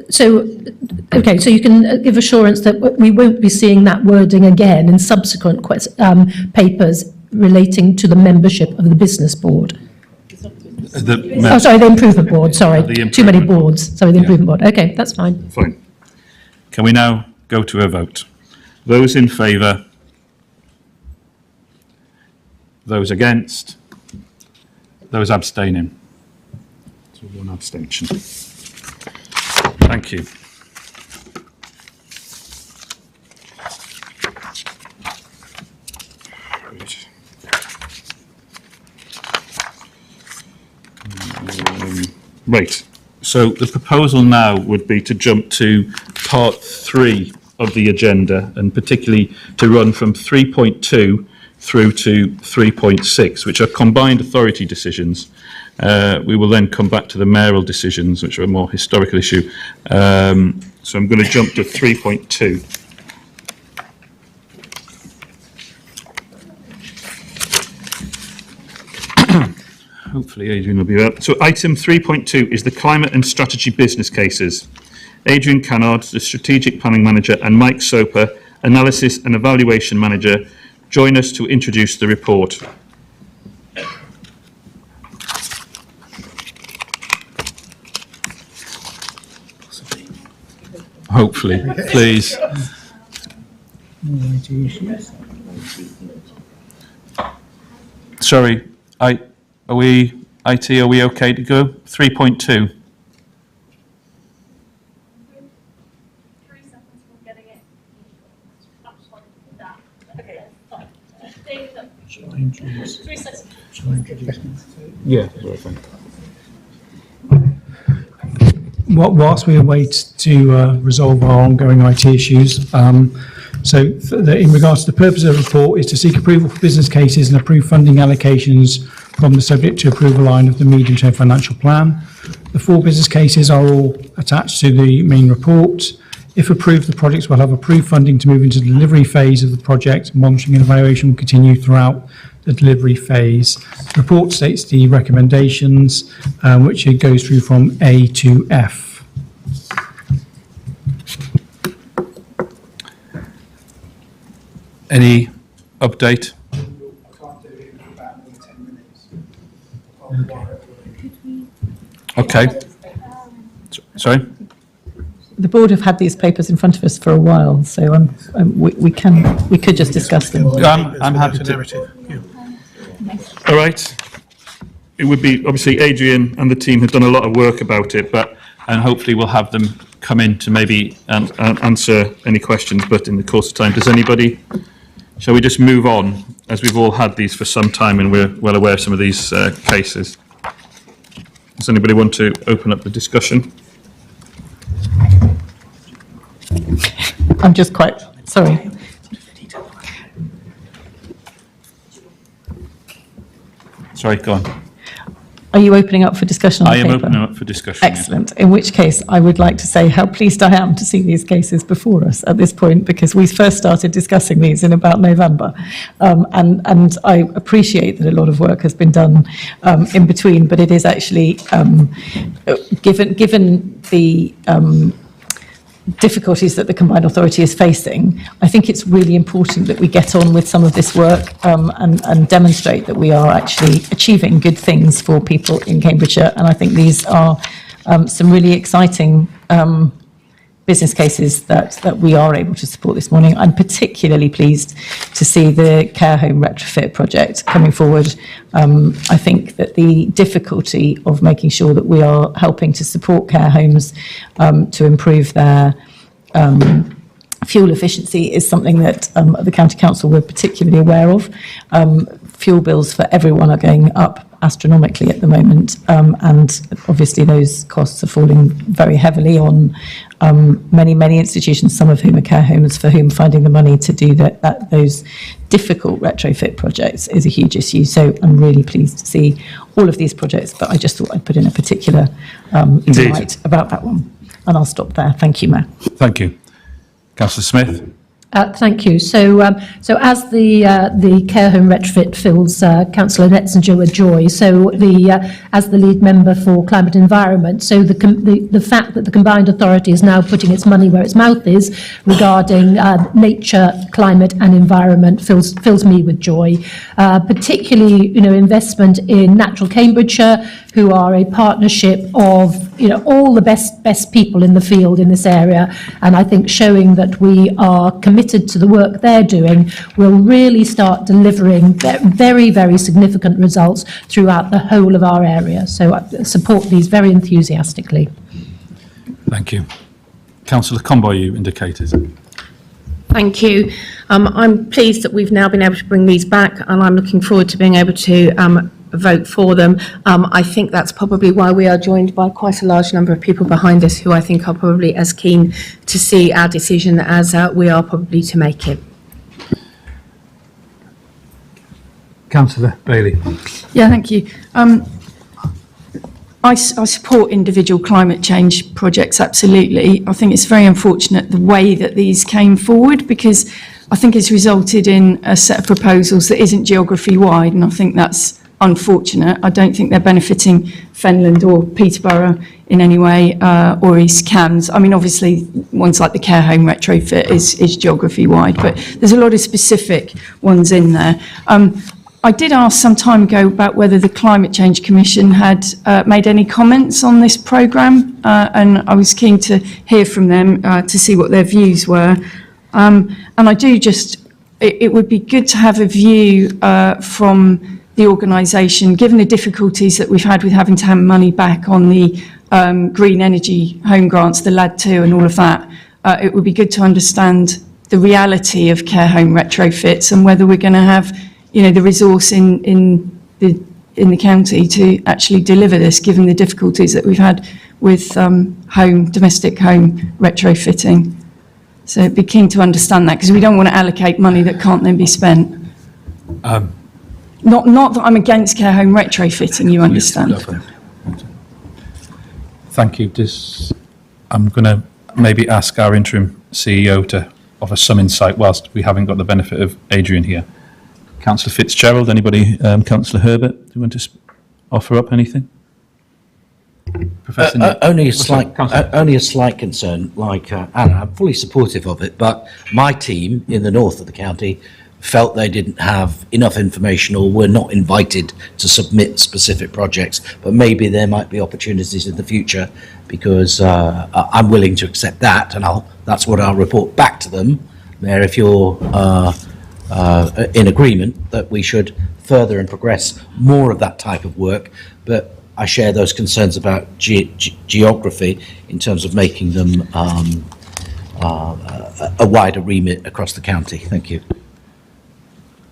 So you can give assurance that we won't be seeing that wording again in subsequent papers relating to the membership of the business board. The improvement board. Sorry, too many boards. Sorry, the improvement board. Okay, that's fine. Fine. Can we now go to a vote? Those in favour? Those against? Those abstaining? So one abstention. Thank you. Right. So the proposal now would be to jump to part 3 of the agenda, and particularly to run from 3.2 through to 3.6, which are combined authority decisions. We will then come back to the mayoral decisions, which are a more historical issue. So I'm going to jump to 3.2. Hopefully Adrian will be there. So item 3.2 is the climate and strategy business cases. Adrian Cannard, the strategic planning manager, and Mike Soper, analysis and evaluation manager, join us to introduce the report. Hopefully, please. Sorry, are we okay to go? 3.2. Yeah, Whilst we await to resolve our ongoing IT issues, in regards to the purpose of the report is to seek approval for business cases and approve funding allocations from the subject to approval line of the medium-term financial plan. The 4 business cases are all attached to the main report. If approved, the projects will have approved funding to move into the delivery phase of the project. Monitoring and evaluation will continue throughout the delivery phase. The report states the recommendations, which it goes through from A to F. Any update? Okay. Sorry? The board have had these papers in front of us for a while, so we could just discuss them. I'm happy to. All right. It would be, obviously, Adrian and the team have done a lot of work about it, and hopefully we'll have them come in to maybe answer any questions, but in the course of time, does anybody, shall we just move on, as we've all had these for some time and we're well aware of some of these cases? Does anybody want to open up the discussion? I'm just quite, sorry. Sorry, go on. Are you opening up for discussion on the I paper? am opening up for discussion. Excellent. In which case, I would like to say how pleased I am to see these cases before us at this point, because we first started discussing these in about November. And I appreciate that a lot of work has been done in between, but it is actually, given the difficulties that the combined authority is facing, I think it's really important that we get on with some of this work and demonstrate that we are actually achieving good things for people in Cambridgeshire. And I think these are some really exciting business cases that we are able to support this morning. I'm particularly pleased to see the care home retrofit project coming forward. I think that the difficulty of making sure that we are helping to support care homes to improve their fuel efficiency is something that the County Council were particularly aware of. Fuel bills for everyone are going up astronomically at the moment, and obviously those costs are falling very heavily on many institutions, some of whom are care homes, for whom finding the money to do those difficult retrofit projects is a huge issue. So I'm really pleased to see all of these projects, but I just thought I'd put in a particular delight about that one. And I'll stop there. Thank you, Mayor. Thank you. Councillor Smith? Thank you. So as the care home retrofit fills Councillor Netzinger with joy, so as the lead member for climate environment, so the fact that the combined authority is now putting its money where its mouth is regarding nature, climate and environment fills me with joy. Particularly, investment in Natural Cambridgeshire, who are a partnership of all the best people in the field in this area, and I think showing that we are committed to the work they're doing will really start delivering very, very significant results throughout the whole of our area. So I support these very enthusiastically. Thank you. Councillor Comboy, you indicated. Thank you. I'm pleased that we've now been able to bring these back, and I'm looking forward to being able to vote for them. I think that's probably why we are joined by quite a large number of people behind us who I think are probably as keen to see our decision as we are probably to make it. Councillor Bailey. Yeah, thank you. I support individual climate change projects, absolutely. I think it's very unfortunate the way that these came forward, because I think it's resulted in a set of proposals that isn't geography-wide, and I think that's unfortunate. I don't think they're benefiting Fenland or Peterborough in any way, or East Cambs. I mean, obviously, ones like the care home retrofit is geography-wide, but there's a lot of specific ones in there. I did ask some time ago about whether the Climate Change Commission had made any comments on this programme, and I was keen to hear from them to see what their views were. And I do it would be good to have a view from the organisation, given the difficulties that we've had with having to have money back on the green energy home grants, the LAD2 and all of that. It would be good to understand the reality of care home retrofits and whether we're going to have the resource in the county to actually deliver this, given the difficulties that we've had with domestic home retrofitting. So I'd be keen to understand that, because we don't want to allocate money that can't then be spent. Not that I'm against care home retrofitting, you understand. Thank you. I'm going to maybe ask our interim CEO to offer some insight whilst we haven't got the benefit of Adrian here. Councillor Fitzgerald, anybody? Councillor Herbert, do you want to offer up anything? Professor Only a slight concern, like Anna. I'm fully supportive of it, but my team in the north of the county felt they didn't have enough information or were not invited to submit specific projects. But maybe there might be opportunities in the future, because I'm willing to accept that, and that's what I'll report back to them. Mayor, if you're in agreement that we should further and progress more of that type of work, but I share those concerns about geography in terms of making them a wider remit across the county. Thank you.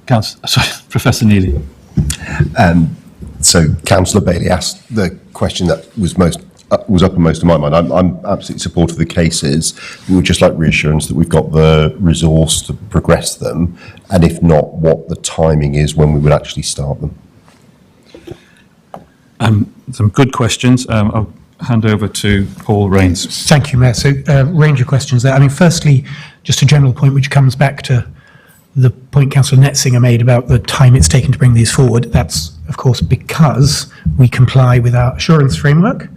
Professor Neely. So Councillor Bailey asked the question that was uppermost in my mind. I'm absolutely supportive of the cases. We would just like reassurance that we've got the resource to progress them, and if not, what the timing is when we would actually start them. Some good questions. I'll hand over to Paul Rains. Thank you, Mayor. So, range of questions there. I mean, firstly, just a general point which comes back to the point Councillor Netzinger made about the time it's taken to bring these forward. That's of course, because we comply with our assurance framework,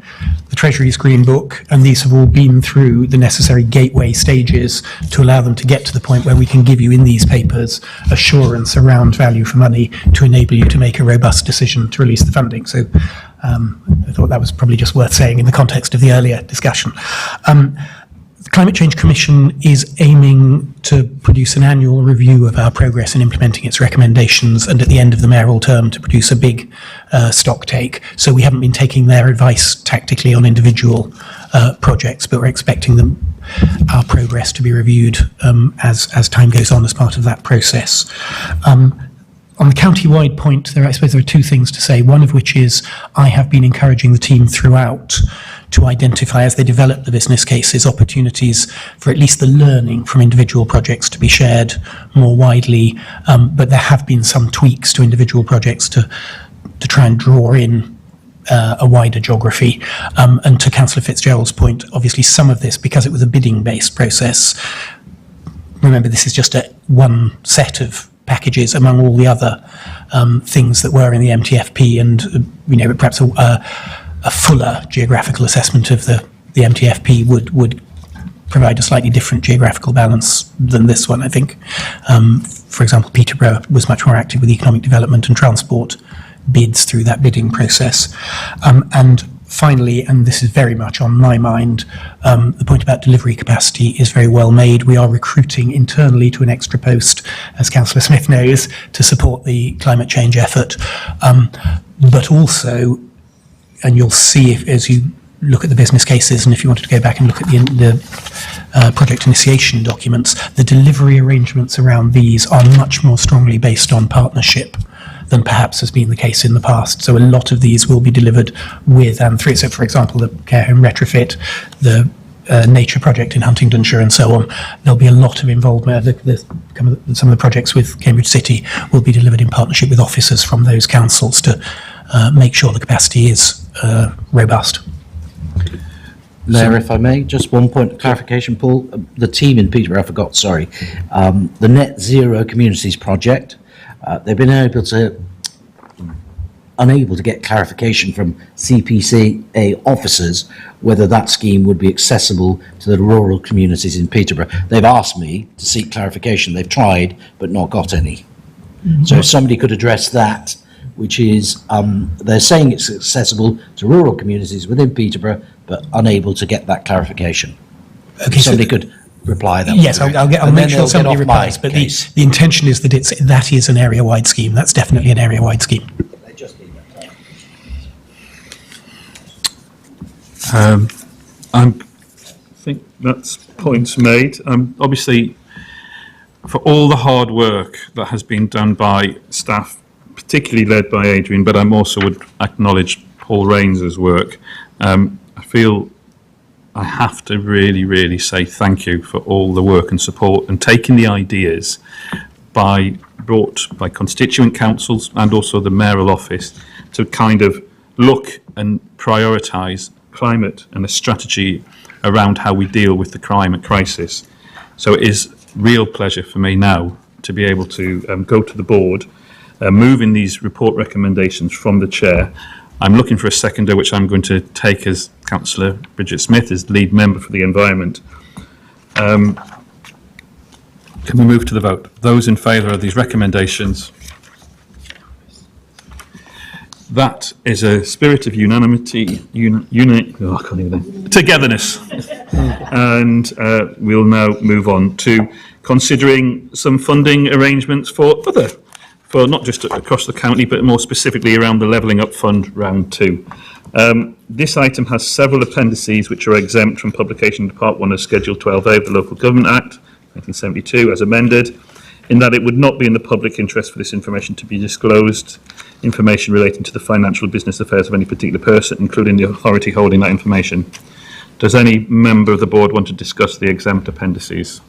the Treasury's Green Book, and these have all been through the necessary gateway stages to allow them to get to the point where we can give you in these papers assurance around value for money to enable you to make a robust decision to release the funding. So I thought that was probably just worth saying in the context of the earlier discussion. The Climate Change Commission is aiming to produce an annual review of our progress in implementing its recommendations, and at the end of the mayoral term to produce a big stock take. So we haven't been taking their advice tactically on individual projects, but we're expecting our progress to be reviewed as time goes on as part of that process. On the county-wide point, I suppose there are two things to say, one of which is I have been encouraging the team throughout to identify, as they develop the business cases, opportunities for at least the learning from individual projects to be shared more widely, but there have been some tweaks to individual projects to try and draw in a wider geography. And to Councillor Fitzgerald's point, obviously some of this, because it was a bidding-based process, remember this is just one set of packages among all the other things that were in the MTFP, and perhaps a fuller geographical assessment of the MTFP would provide a slightly different geographical balance than this one, I think. For example, Peterborough was much more active with economic development and transport bids through that bidding process. And finally, and this is very much on my mind, the point about delivery capacity is very well made. We are recruiting internally to an extra post, as Councillor Smith knows, to support the climate change effort. But also, and you'll see as you look at the business cases, and if you wanted to go back and look at the project initiation documents, the delivery arrangements around these are much more strongly based on partnership than perhaps has been the case in the past. So a lot of these will be delivered with and through. So, for example, the care home retrofit, the nature project in Huntingdonshire and so on, there'll be a lot of involvement. Some of the projects with Cambridge City will be delivered in partnership with officers from those councils to make sure the capacity is robust. Mayor, if I may, just one point of clarification, Paul. The team in Peterborough, I forgot, sorry. The Net Zero Communities project, they've been unable to get clarification from CPCA officers whether that scheme would be accessible to the rural communities in Peterborough. They've asked me to seek clarification. They've tried, but not got any. So if somebody could address that, which is, they're saying it's accessible to rural communities within Peterborough, but unable to get that clarification. Okay, somebody could reply that. Yes, I'll make sure somebody replies, but the intention is that that is an area-wide scheme. That's definitely an area-wide scheme. They just need that I think that's points made. Obviously, for all the hard work that has been done by staff, particularly led by Adrian, but I also would acknowledge Paul Rains's work. I feel I have to really, really say thank you for all the work and support and taking the ideas brought by constituent councils and also the mayoral office to kind of look and prioritise climate and a strategy around how we deal with the climate crisis. So it is real pleasure for me now to be able to go to the board, moving these report recommendations from the chair. I'm looking for a seconder, which I'm going to take as Councillor Bridget Smith, as lead member for the environment. Can we move to the vote? Those in favour of these recommendations? That is a spirit of unanimity, togetherness. And we'll now move on to considering some funding arrangements for not just across the county, but more specifically around the Levelling Up Fund Round 2. This item has several appendices which are exempt from publication in Part 1 of Schedule 12A of the Local Government Act, 1972, as amended, in that it would not be in the public interest for this information to be disclosed, information relating to the financial business affairs of any particular person, including the authority holding that information. Does any member of the board want to discuss the exempt appendices?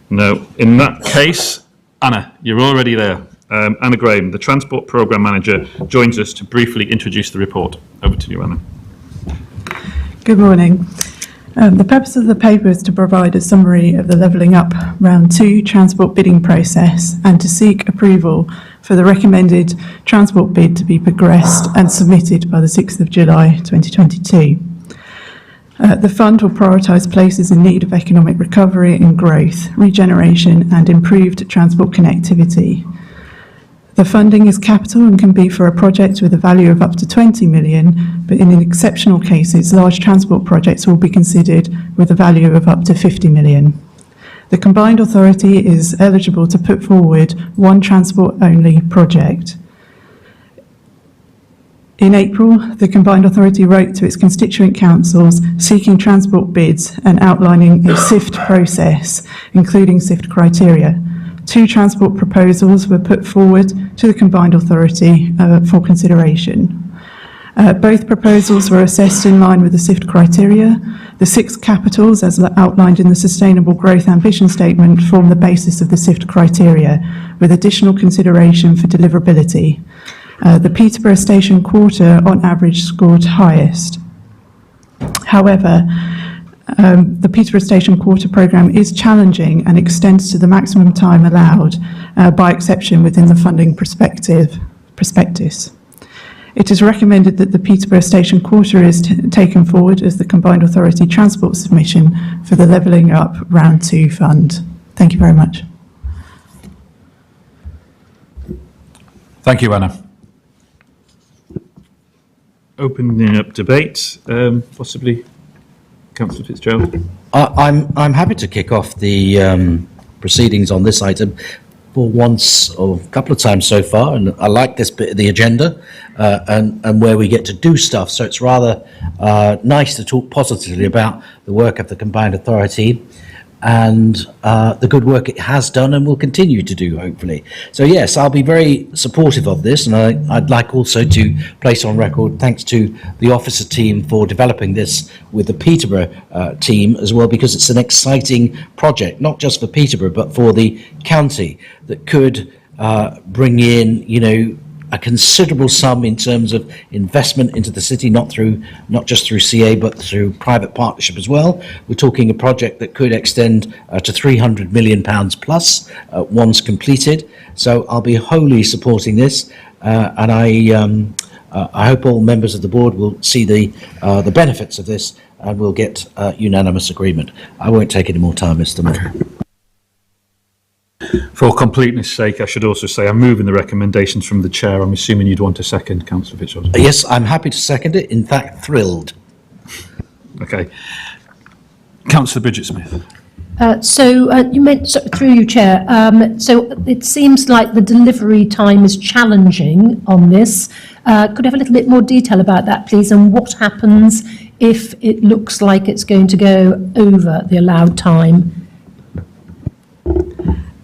No. In that case, Anna, you're already there. Anna Graham, the Transport Programme Manager, joins us to briefly introduce the report. Over to you, Anna. Good morning. The purpose of the paper is to provide a summary of the Levelling Up Round 2 transport bidding process and to seek approval for the recommended transport bid to be progressed and submitted by the 6th of July 2022. The fund will prioritise places in need of economic recovery and growth, regeneration and improved transport connectivity. The funding is capital and can be for a project with a value of up to 20 million, but in exceptional cases, large transport projects will be considered with a value of up to 50 million. The combined authority is eligible to put forward one transport-only project. In April, the combined authority wrote to its constituent councils seeking transport bids and outlining a SIFT process, including SIFT criteria. 2 transport proposals were put forward to the combined authority for consideration. Both proposals were assessed in line with the SIFT criteria. The 6 capitals, as outlined in the Sustainable Growth Ambition Statement, form the basis of the SIFT criteria, with additional consideration for deliverability. The Peterborough Station Quarter, on average, scored highest. However, the Peterborough Station Quarter programme is challenging and extends to the maximum time allowed, by exception within the funding prospectus. It is recommended that the Peterborough Station Quarter is taken forward as the Combined Authority Transport submission for the Levelling Up Round 2 Fund. Thank you very much. Thank you, Anna. Opening up debate, possibly Councillor Fitzgerald. I'm happy to kick off the proceedings on this item for once or a couple of times so far, and I like this bit of the agenda and where we get to do stuff. So it's rather nice to talk positively about the work of the Combined Authority and the good work it has done and will continue to do, hopefully. So yes, I'll be very supportive of this, and I'd like also to place on record thanks to the officer team for developing this with the Peterborough team as well, because it's an exciting project, not just for Peterborough, but for the county, that could bring in, a considerable sum in terms of investment into the city, not just through CA, but through private partnership as well. We're talking a project that could extend to £300 million plus once completed. So I'll be wholly supporting this, and I hope all members of the board will see the benefits of this and we'll get unanimous agreement. I won't take any more time, Mr. Mayor. For completeness sake, I should also say I'm moving the recommendations from the chair. I'm assuming you'd want a second, Councillor Fitzgerald. Yes, I'm happy to second it. In fact, thrilled. Okay. Councillor Bridget Smith. You meant, through you, Chair, so it seems like the delivery time is challenging on this. Could I have a little bit more detail about that, please, and what happens if it looks like it's going to go over the allowed time?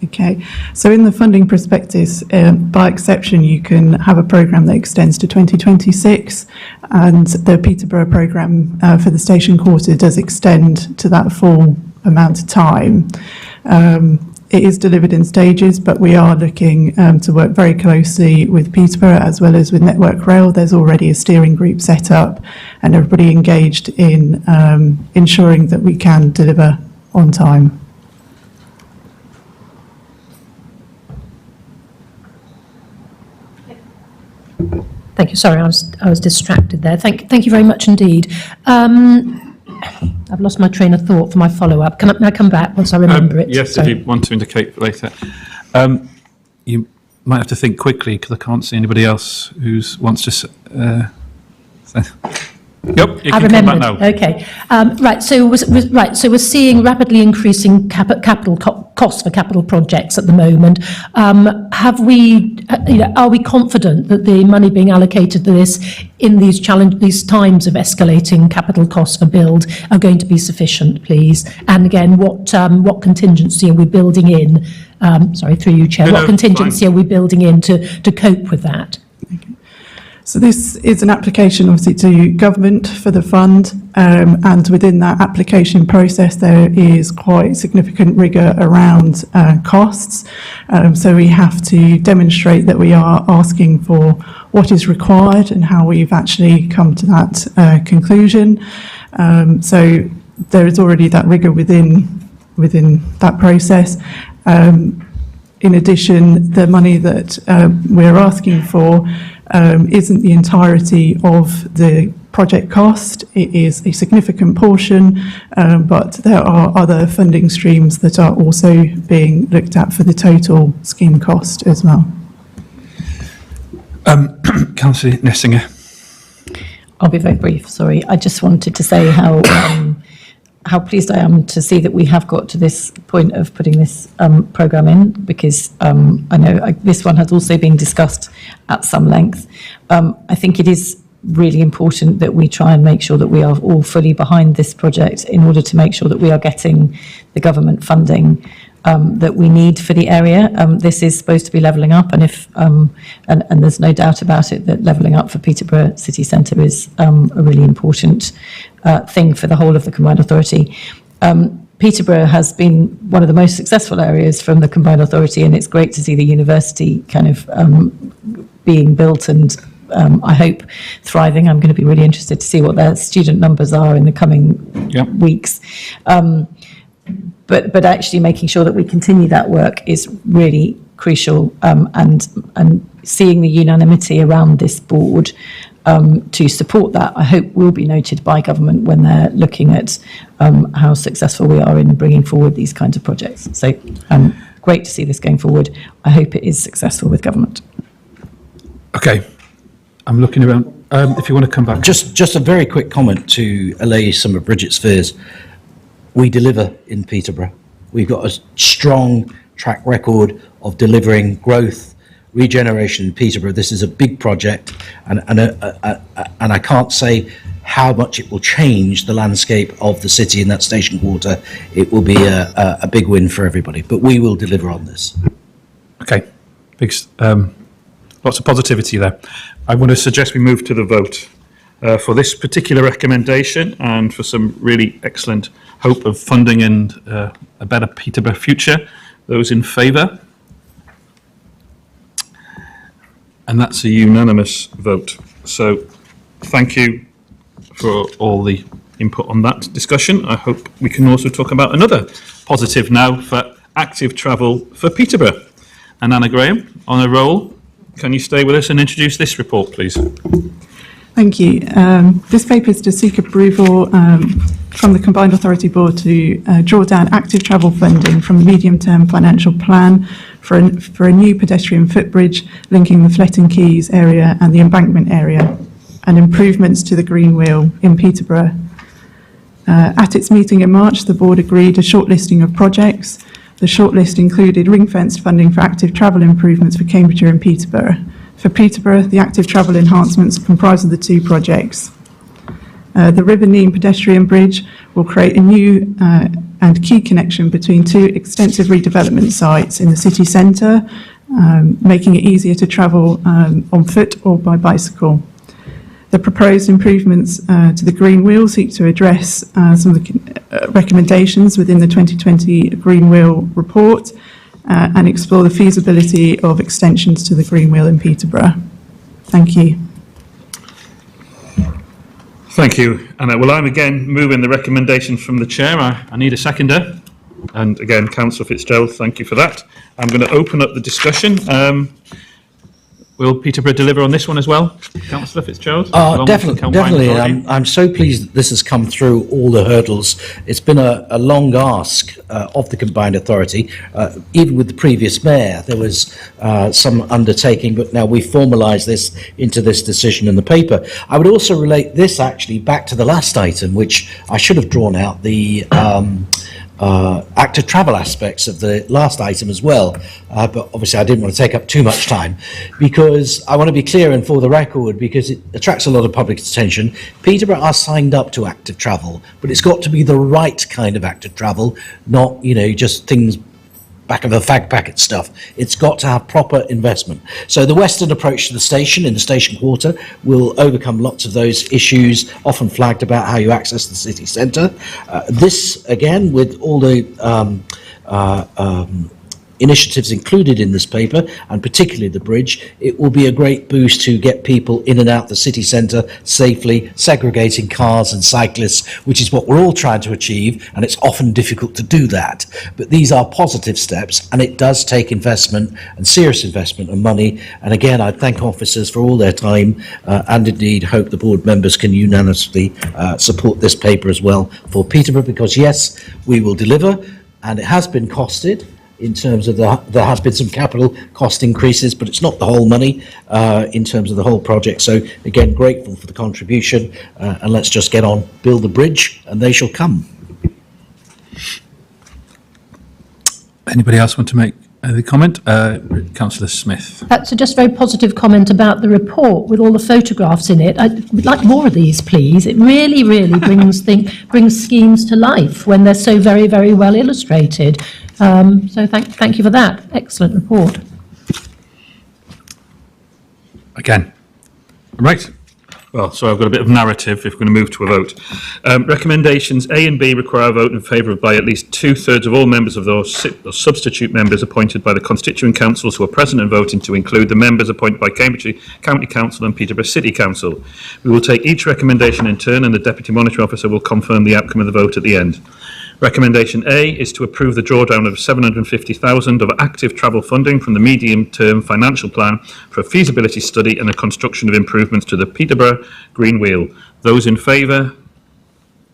Okay, so in the funding prospectus, by exception, you can have a programme that extends to 2026, and the Peterborough programme for the station quarter does extend to that full amount of time. It is delivered in stages, but we are looking to work very closely with Peterborough as well as with Network Rail. There's already a steering group set up and everybody engaged in ensuring that we can deliver on time. Thank you. Sorry, I was distracted there. Thank you very much indeed. I've lost my train of thought for my follow-up. Can I come back once I remember it? Yes, Sorry. if you want to indicate later. You might have to think quickly because I can't see anybody else who wants to say. Yep, you can come back now. Okay. Right. So we're seeing rapidly increasing capital costs for capital projects at the moment. Have we? Are we confident that the money being allocated to this in these times of escalating capital costs for build are going to be sufficient, please? And again, what contingency are we building in? Sorry, through you, Chair. What contingency are we building in to cope with that? So this is an application obviously to government for the fund, and within that application process there is quite significant rigour around costs. So we have to demonstrate that we are asking for what is required and how we've actually come to that conclusion. So there is already that rigour within that process. in addition, the money that we're asking for isn't the entirety of the project cost. It is a significant portion, but there are other funding streams that are also being looked at for the total scheme cost as well. Councillor Nessinger. I'll be very brief, sorry. I just wanted to say how pleased I am to see that we have got to this point of putting this programme in, because I know this one has also been discussed at some length. I think it is really important that we try and make sure that we are all fully behind this project in order to make sure that we are getting the government funding that we need for the area. This is supposed to be levelling up, and and there's no doubt about it that levelling up for Peterborough City Centre is a really important thing for the whole of the Combined Authority. Peterborough has been one of the most successful areas from the Combined Authority, and it's great to see the university kind of being built and I hope thriving. I'm going to be really interested to see what their student numbers are in the coming weeks. But actually making sure that we continue that work is really crucial, and seeing the unanimity around this board to support that, I hope will be noted by government when they're looking at how successful we are in bringing forward these kinds of projects. So great to see this going forward. I hope it is successful with government. Okay, I'm looking around. If you want to come back. Just a very quick comment to allay some of Bridget's fears. We deliver in Peterborough. We've got a strong track record of delivering growth, regeneration in Peterborough. This is a big project, and I can't say how much it will change the landscape of the city in that station quarter. It will be a big win for everybody, but we will deliver on this. Okay, big, lots of positivity there. I want to suggest we move to the vote for this particular recommendation and for some really excellent hope of funding and a better Peterborough future. Those in favour? And that's a unanimous vote. So thank you for all the input on that discussion. I hope we can also talk about another positive now for active travel for Peterborough. And Anna Graham, on a roll, can you stay with us and introduce this report, please? Thank you. This paper is to seek approval from the Combined Authority Board to draw down active travel funding from the medium-term financial plan for a new pedestrian footbridge linking the Fletton Quays area and the embankment area, and improvements to the Green Wheel in Peterborough. At its meeting in March, the board agreed a shortlisting of projects. The shortlist included ring-fenced funding for active travel improvements for Cambridgeshire and Peterborough. For Peterborough, the active travel enhancements comprise of the two projects. The River Nene pedestrian bridge will create a new and key connection between two extensive redevelopment sites in the city centre, making it easier to travel on foot or by bicycle. The proposed improvements to the Green Wheel seek to address some of the recommendations within the 2020 Green Wheel report and explore the feasibility of extensions to the Green Wheel in Peterborough. Thank you. Thank you, Anna. Well, I'm again moving the recommendation from the chair. I need a seconder. And again, Councillor Fitzgerald, thank you for that. I'm going to open up the discussion. Will Peterborough deliver on this one as well? Councillor Fitzgerald? Definitely. I'm so pleased that this has come through all the hurdles. It's been a long ask of the Combined Authority. Even with the previous mayor, there was some undertaking, but now we formalised this into this decision in the paper. I would also relate this actually back to the last item, which I should have drawn out the active travel aspects of the last item as well, but obviously I didn't want to take up too much time, because I want to be clear and for the record, because it attracts a lot of public attention. Peterborough are signed up to active travel, but it's got to be the right kind of active travel, not, just things back of a fag packet stuff. It's got to have proper investment. So the western approach to the station in the station quarter will overcome lots of those issues often flagged about how you access the city centre. This, again, with all the initiatives included in this paper, and particularly the bridge, it will be a great boost to get people in and out the city centre safely, segregating cars and cyclists, which is what we're all trying to achieve, and it's often difficult to do that. But these are positive steps, and it does take investment, and serious investment and money. And again, I thank officers for all their time, and indeed hope the board members can unanimously support this paper as well for Peterborough, because yes, we will deliver, and it has been costed in terms of there has been some capital cost increases, but it's not the whole money in terms of the whole project. So again, grateful for the contribution, and let's just get on, build the bridge, and they shall come. Anybody else want to make a comment? Councillor Smith. So just a very positive comment about the report with all the photographs in it. I'd like more of these, please. It really, really brings schemes to life when they're so very, very well illustrated. So thank you for that. Excellent report. Again. Right. Well, so I've got a bit of narrative if we're going to move to a vote. Recommendations A and B require a vote in favour by at least 2/3 of all members of those substitute members appointed by the constituent councils who are present and voting, to include the members appointed by Cambridgeshire County Council and Peterborough City Council. We will take each recommendation in turn, and the Deputy Monitoring Officer will confirm the outcome of the vote at the end. Recommendation A is to approve the drawdown of 750,000 of active travel funding from the medium-term financial plan for a feasibility study and the construction of improvements to the Peterborough Green Wheel. Those in favour,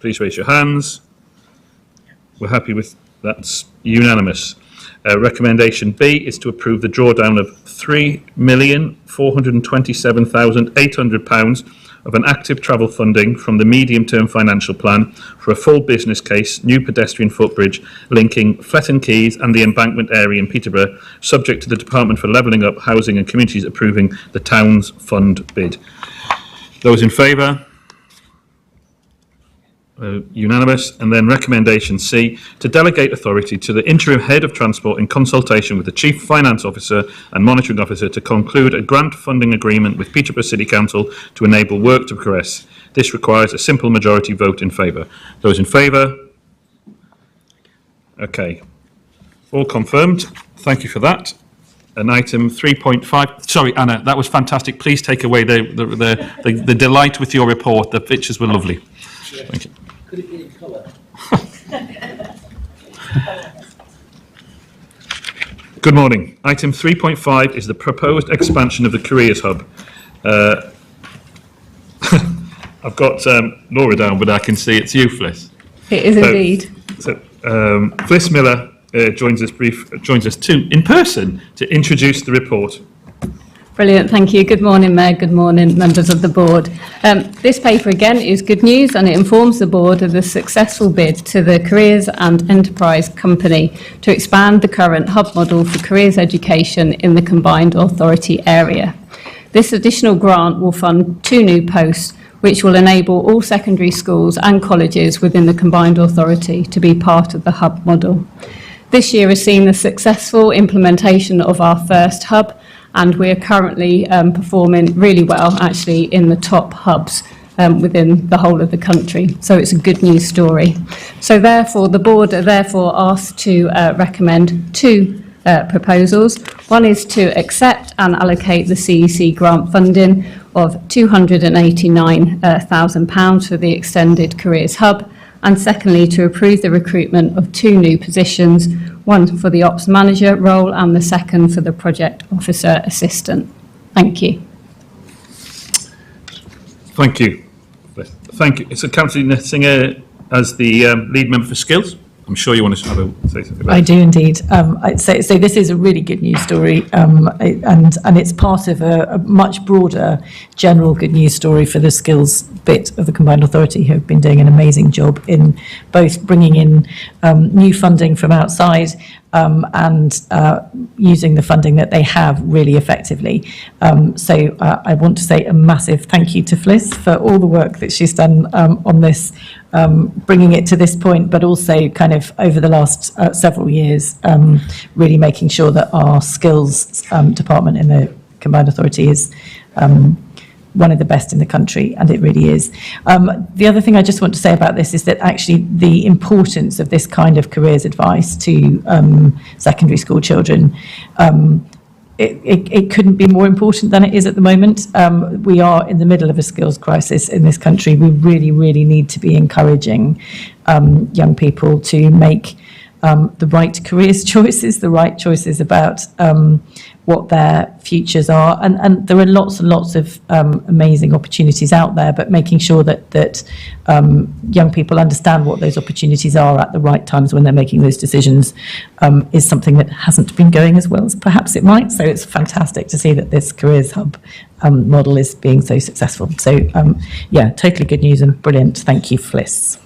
please raise your hands. We're happy with that's unanimous. Recommendation B is to approve the drawdown of £3,427,800 of an active travel funding from the medium-term financial plan for a full business case new pedestrian footbridge linking Fletton Quays and the embankment area in Peterborough, subject to the Department for Levelling Up, Housing and Communities approving the town's fund bid. Those in favour? Unanimous. And then recommendation C, to delegate authority to the interim head of transport in consultation with the chief finance officer and monitoring officer to conclude a grant funding agreement with Peterborough City Council to enable work to progress. This requires a simple majority vote in favour. Those in favour? Okay. All confirmed. Thank you for that. And item 3.5, sorry, Anna, that was fantastic. Please take away the delight with your report. The pictures were lovely. Thank you. Could it be in colour? Good morning. Item 3.5 is the proposed expansion of the Careers Hub. I've got Laura down, but I can see it's you, Fliss. It is indeed. So Fliss Miller joins us in person to introduce the report. Brilliant, thank you. Good morning, Mayor. Good morning, members of the board. This paper, again, is good news, and it informs the board of the successful bid to the Careers and Enterprise Company to expand the current hub model for careers education in the combined authority area. This additional grant will fund 2 new posts, which will enable all secondary schools and colleges within the combined authority to be part of the hub model. This year has seen the successful implementation of our first hub, and we are currently performing really well, actually, in the top hubs within the whole of the country. So it's a good news story. So therefore, the board are therefore asked to recommend 2 proposals. One is to accept and allocate the CEC grant funding of £289,000 for the extended careers hub, and secondly, to approve the recruitment of 2 new positions, one for the ops manager role and the second for the project officer assistant. Thank you. Thank you. Thank you. So, Councillor Singer, as the lead member for skills, I'm sure you want to say something about it. I do indeed. I'd say this is a really good news story, and it's part of a much broader general good news story for the skills bit of the Combined Authority, who have been doing an amazing job in both bringing in new funding from outside and using the funding that they have really effectively. So I want to say a massive thank you to Fliss for all the work that she's done on this, bringing it to this point, but also kind of over the last several years, really making sure that our skills department in the Combined Authority is one of the best in the country, and it really is. The other thing I just want to say about this is that actually the importance of this kind of careers advice to secondary school children, it couldn't be more important than it is at the moment. We are in the middle of a skills crisis in this country. We really, really need to be encouraging young people to make the right careers choices, the right choices about what their futures are. And there are lots and lots of amazing opportunities out there, but making sure that young people understand what those opportunities are at the right times when they're making those decisions is something that hasn't been going as well as perhaps it might. So it's fantastic to see that this Careers Hub model is being so successful. So yeah, totally good news and brilliant. Thank you, Fliss.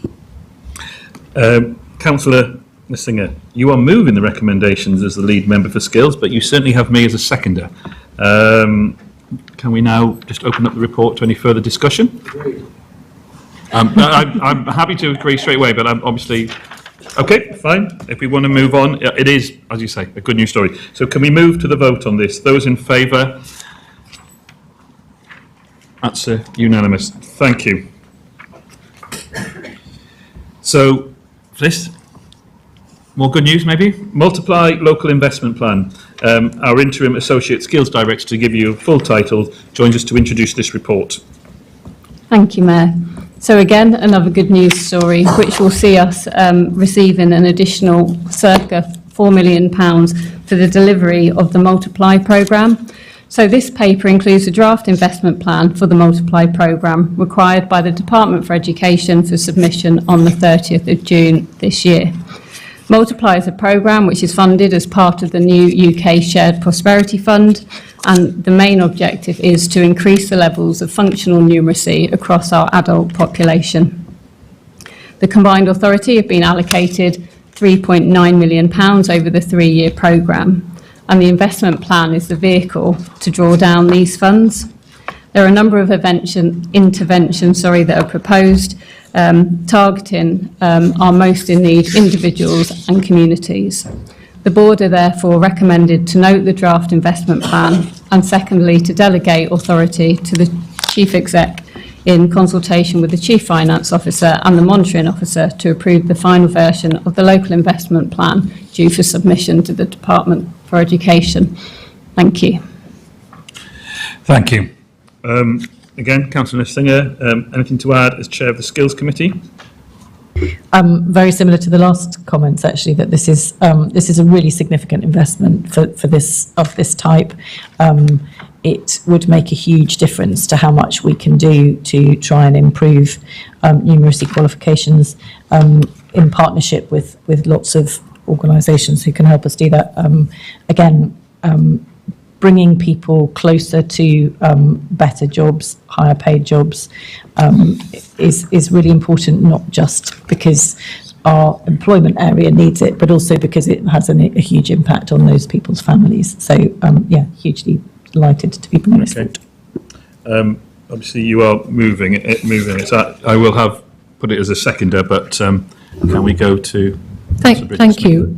Councillor Singer, you are moving the recommendations as the lead member for skills, but you certainly have me as a seconder. Can we now just open up the report to any further discussion? I'm happy to agree straight away, but I'm obviously... Okay, fine. If we want to move on, it is, as you say, a good news story. So can we move to the vote on this? Those in favour? That's unanimous. Thank you. So, Fliss? More good news, maybe? Multiply Local Investment Plan. Our Interim Associate Skills Director, to give you a full title, joins us to introduce this report. Thank you, Mayor. So again, another good news story, which will see us receiving an additional circa £4 million for the delivery of the Multiply programme. So this paper includes a draft investment plan for the Multiply programme required by the Department for Education for submission on the 30th of June this year. Multiply is a programme which is funded as part of the new UK Shared Prosperity Fund, and the main objective is to increase the levels of functional numeracy across our adult population. The combined authority have been allocated £3.9 million over the 3-year programme, and the investment plan is the vehicle to draw down these funds. There are a number of interventions that are proposed, targeting our most in need individuals and communities. The board are therefore recommended to note the draft investment plan, and secondly to delegate authority to the Chief Exec in consultation with the Chief Finance Officer and the Monitoring Officer to approve the final version of the local investment plan due for submission to the Department for Education. Thank you. Thank you. Again, Councillor Singer, anything to add as Chair of the Skills Committee? Very similar to the last comments, actually, that this is a really significant investment for this of this type. It would make a huge difference to how much we can do to try and improve numeracy qualifications in partnership with lots of organisations who can help us do that. Again, bringing people closer to better jobs, higher paid jobs, is really important, not just because our employment area needs it, but also because it has a huge impact on those people's families. So, yeah, hugely delighted to be bringing this forward. Obviously, you are moving it. So I will have put it as a seconder, but can we go to... Thank you.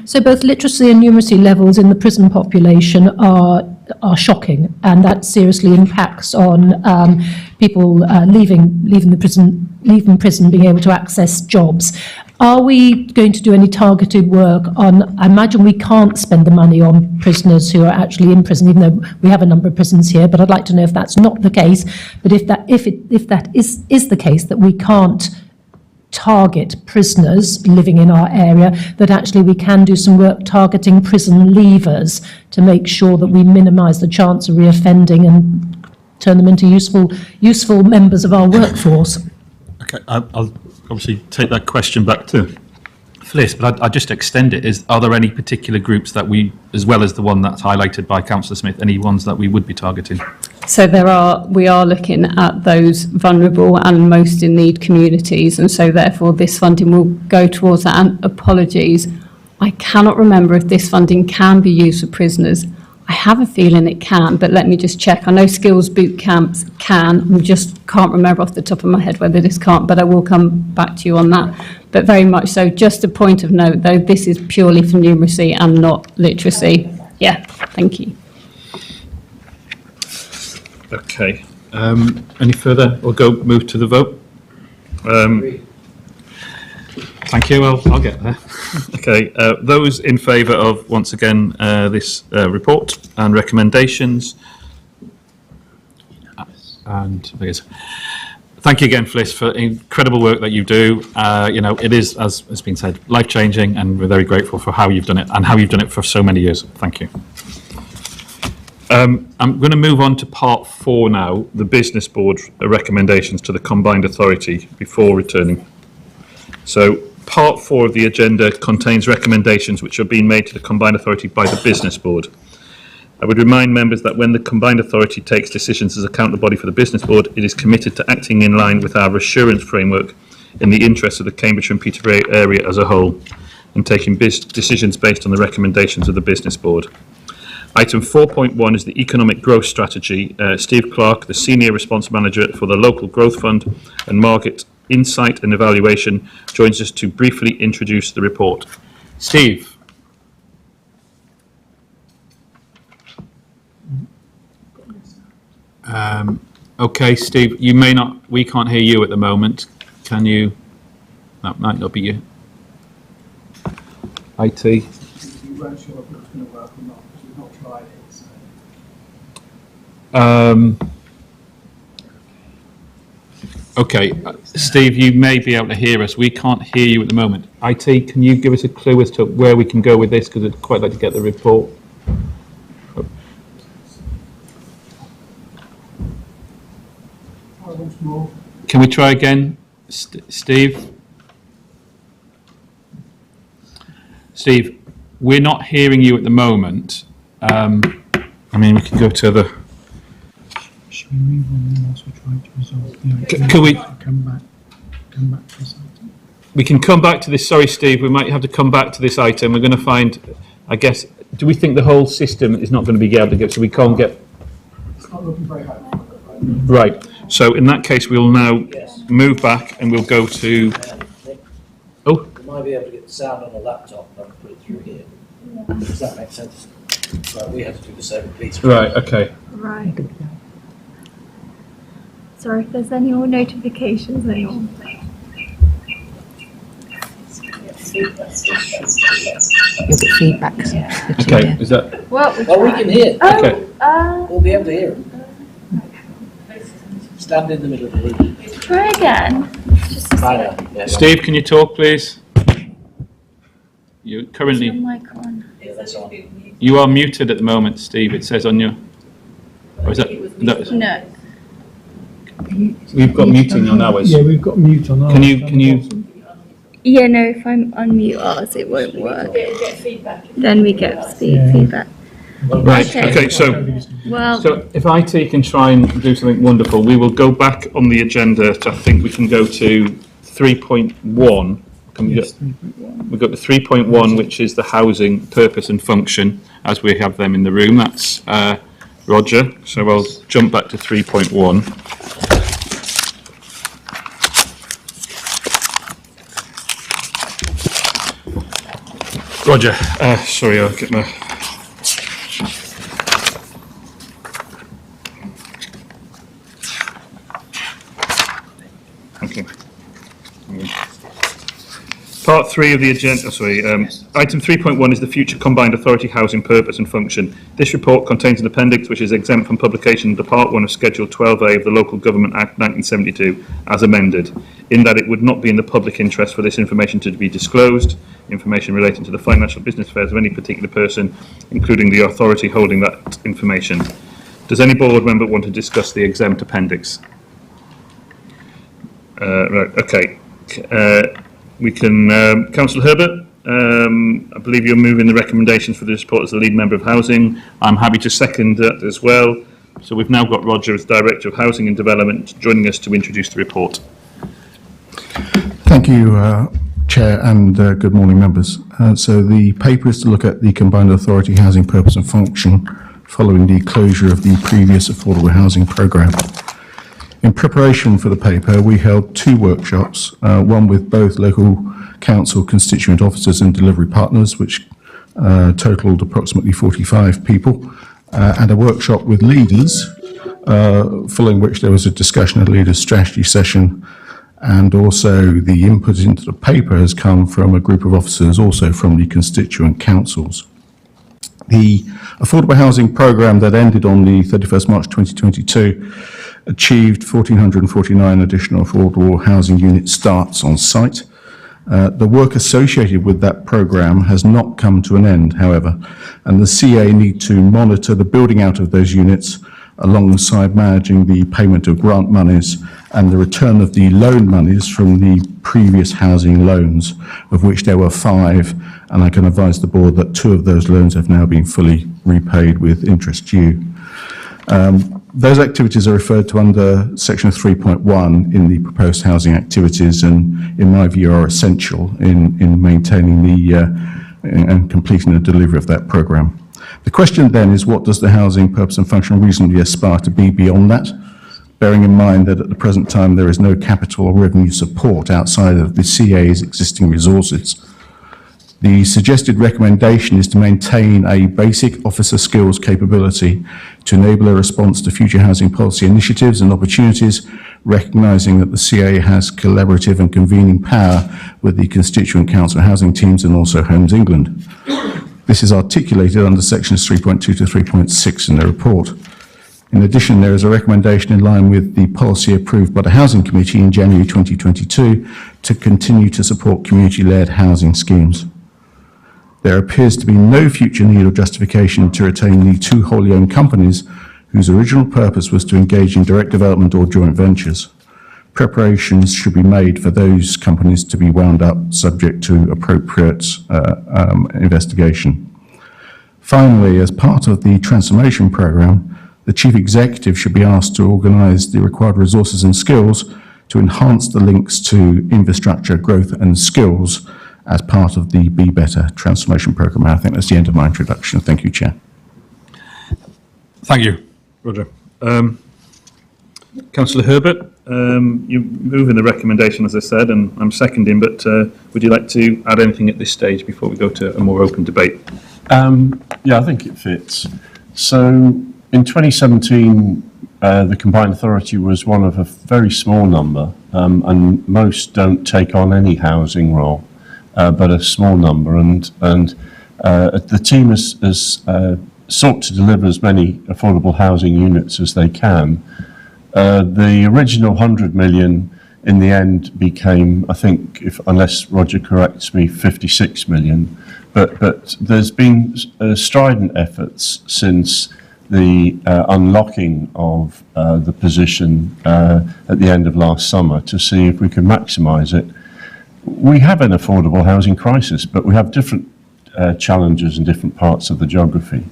So both literacy and numeracy levels in the prison population are shocking, and that seriously impacts on people leaving prison, being able to access jobs. Are we going to do any targeted work on? I imagine we can't spend the money on prisoners who are actually in prison, even though we have a number of prisons here. But I'd like to know if that's not the case. But if that is the case, that we can't target prisoners living in our area, that actually we can do some work targeting prison leavers to make sure that we minimise the chance of reoffending and turn them into useful members of our workforce. Okay, I'll obviously take that question back to Fliss, but I'd just extend it. Are there any particular groups that we, as well as the one that's highlighted by Councillor Smith, any ones that we would be targeting? So we are looking at those vulnerable and most in need communities, and so therefore this funding will go towards that. And apologies, I cannot remember if this funding can be used for prisoners. I have a feeling it can, but let me just check. I know skills boot camps can, I just can't remember off the top of my head whether this can't, but I will come back to you on that. But very much so, just a point of note though, this is purely for numeracy and not literacy. Yeah, thank you. Okay. Any further? We'll move to the vote. Thank you. I'll get there. Okay. Those in favour of, once again, this report and recommendations. And thank you again, Fliss, for incredible work that you do. It is, as has been said, life-changing, and we're very grateful for how you've done it and how you've done it for so many years. Thank you. I'm going to move on to part 4 now, the business board recommendations to the combined authority before returning. So part 4 of the agenda contains recommendations which are being made to the combined authority by the business board. I would remind members that when the combined authority takes decisions as accountable body for the business board, it is committed to acting in line with our assurance framework in the interests of the Cambridgeshire and Peterborough area as a whole, and taking decisions based on the recommendations of the business board. Item 4.1 is the economic growth strategy. Steve Clark, the Senior Responsible Manager for the Local Growth Fund and Market Insight and Evaluation, joins us to briefly introduce the report. Steve. Okay, Steve, we can't hear you at the moment. Can you? That might not be you. IT. We weren't sure if it was going to work or not, because we've not tried it. So. Okay, Steve, you may be able to hear us. We can't hear you at the moment. IT, can you give us a clue as to where we can go with this? Because I'd quite like to get the report. Can we try again, Steve? Steve, we're not hearing you at the moment. We can go to the... Should we move on then whilst we're trying to resolve the Can we... Come back to this item? We can come back to this. Sorry, Steve, we might have to come back to this item. We're going to find, I guess, do we think the whole system is not going to be able to get, so we can't get... It's not looking very high. Right. So in that case, we'll now move back and we'll go to... Oh. You might be able to get the sound on a laptop and put it through here. Does that make sense? Right, we had to do the same piece. Right, okay. Right. Sorry if there's any more notifications, anyone. You'll get feedback. Okay, is that... Well, we can hear. Okay. We'll be able to hear them. Stand in the middle of the room. Try again. Steve, can you talk, please? You currently... Mic on. You are muted at the moment, Steve. It says on your... Or is that... No. We've got muting on ours. Yeah, we've got mute on ours. Can you... Yeah, no, if I'm unmute ours, it won't work. Then we get feedback. Right, okay, so if IT can try and do something wonderful, we will go back on the agenda to, I think we can go to 3.1. We've got the 3.1, which is the housing purpose and function, as we have them in the room. That's Roger, so I'll jump back to 3.1. Roger, sorry, I'll get my... Okay. Part 3 of the agenda, item 3.1 is the future combined authority housing purpose and function. This report contains an appendix which is exempt from publication under Part 1 of Schedule 12A of the Local Government Act 1972 as amended, in that it would not be in the public interest for this information to be disclosed, information relating to the financial business affairs of any particular person, including the authority holding that information. Does any board member want to discuss the exempt appendix? Right, okay. We can, Councillor Herbert, I believe you're moving the recommendations for this report as the lead member of housing. I'm happy to second that as well. So we've now got Roger as Director of Housing and Development joining us to introduce the report. Thank you, Chair, and good morning, members. So the paper is to look at the Combined Authority Housing Purpose and Function following the closure of the previous affordable housing programme. In preparation for the paper, we held 2 workshops, one with both local council constituent officers and delivery partners, which totalled approximately 45 people, and a workshop with leaders following which there was a discussion at leaders' strategy session, and also the input into the paper has come from a group of officers also from the constituent councils. The affordable housing programme that ended on the 31st March 2022 achieved 1,449 additional affordable housing unit starts on site. The work associated with that programme has not come to an end, however, and the CA need to monitor the building out of those units alongside managing the payment of grant monies and the return of the loan monies from the previous housing loans, of which there were 5, and I can advise the board that 2 of those loans have now been fully repaid with interest due. Those activities are referred to under section 3.1 in the proposed housing activities, and in my view are essential in maintaining and completing the delivery of that programme. The question then is, what does the housing purpose and function reasonably aspire to be beyond that? Bearing in mind that at the present time there is no capital or revenue support outside of the CA's existing resources. The suggested recommendation is to maintain a basic officer skills capability to enable a response to future housing policy initiatives and opportunities, recognising that the CA has collaborative and convening power with the constituent council housing teams and also Homes England. This is articulated under sections 3.2 to 3.6 in the report. In addition, there is a recommendation in line with the policy approved by the Housing Committee in January 2022 to continue to support community-led housing schemes. There appears to be no future need or justification to retain the 2 wholly owned companies whose original purpose was to engage in direct development or joint ventures. Preparations should be made for those companies to be wound up subject to appropriate investigation. Finally, as part of the transformation programme, the Chief Executive should be asked to organise the required resources and skills to enhance the links to infrastructure, growth and skills as part of the Be Better transformation programme. I think that's the end of my introduction. Thank you, Chair. Thank you, Roger. Councillor Herbert, you're moving the recommendation, as I said, and I'm seconding, but would you like to add anything at this stage before we go to a more open debate? Yeah, I think it fits. So in 2017, the Combined Authority was one of a very small number, and most don't take on any housing role, but a small number, and the team has sought to deliver as many affordable housing units as they can. The original 100 million in the end became, I think, unless Roger corrects me, 56 million. But there's been strident efforts since the unlocking of the position at the end of last summer to see if we can maximise it. We have an affordable housing crisis, but we have different challenges in different parts of the geography.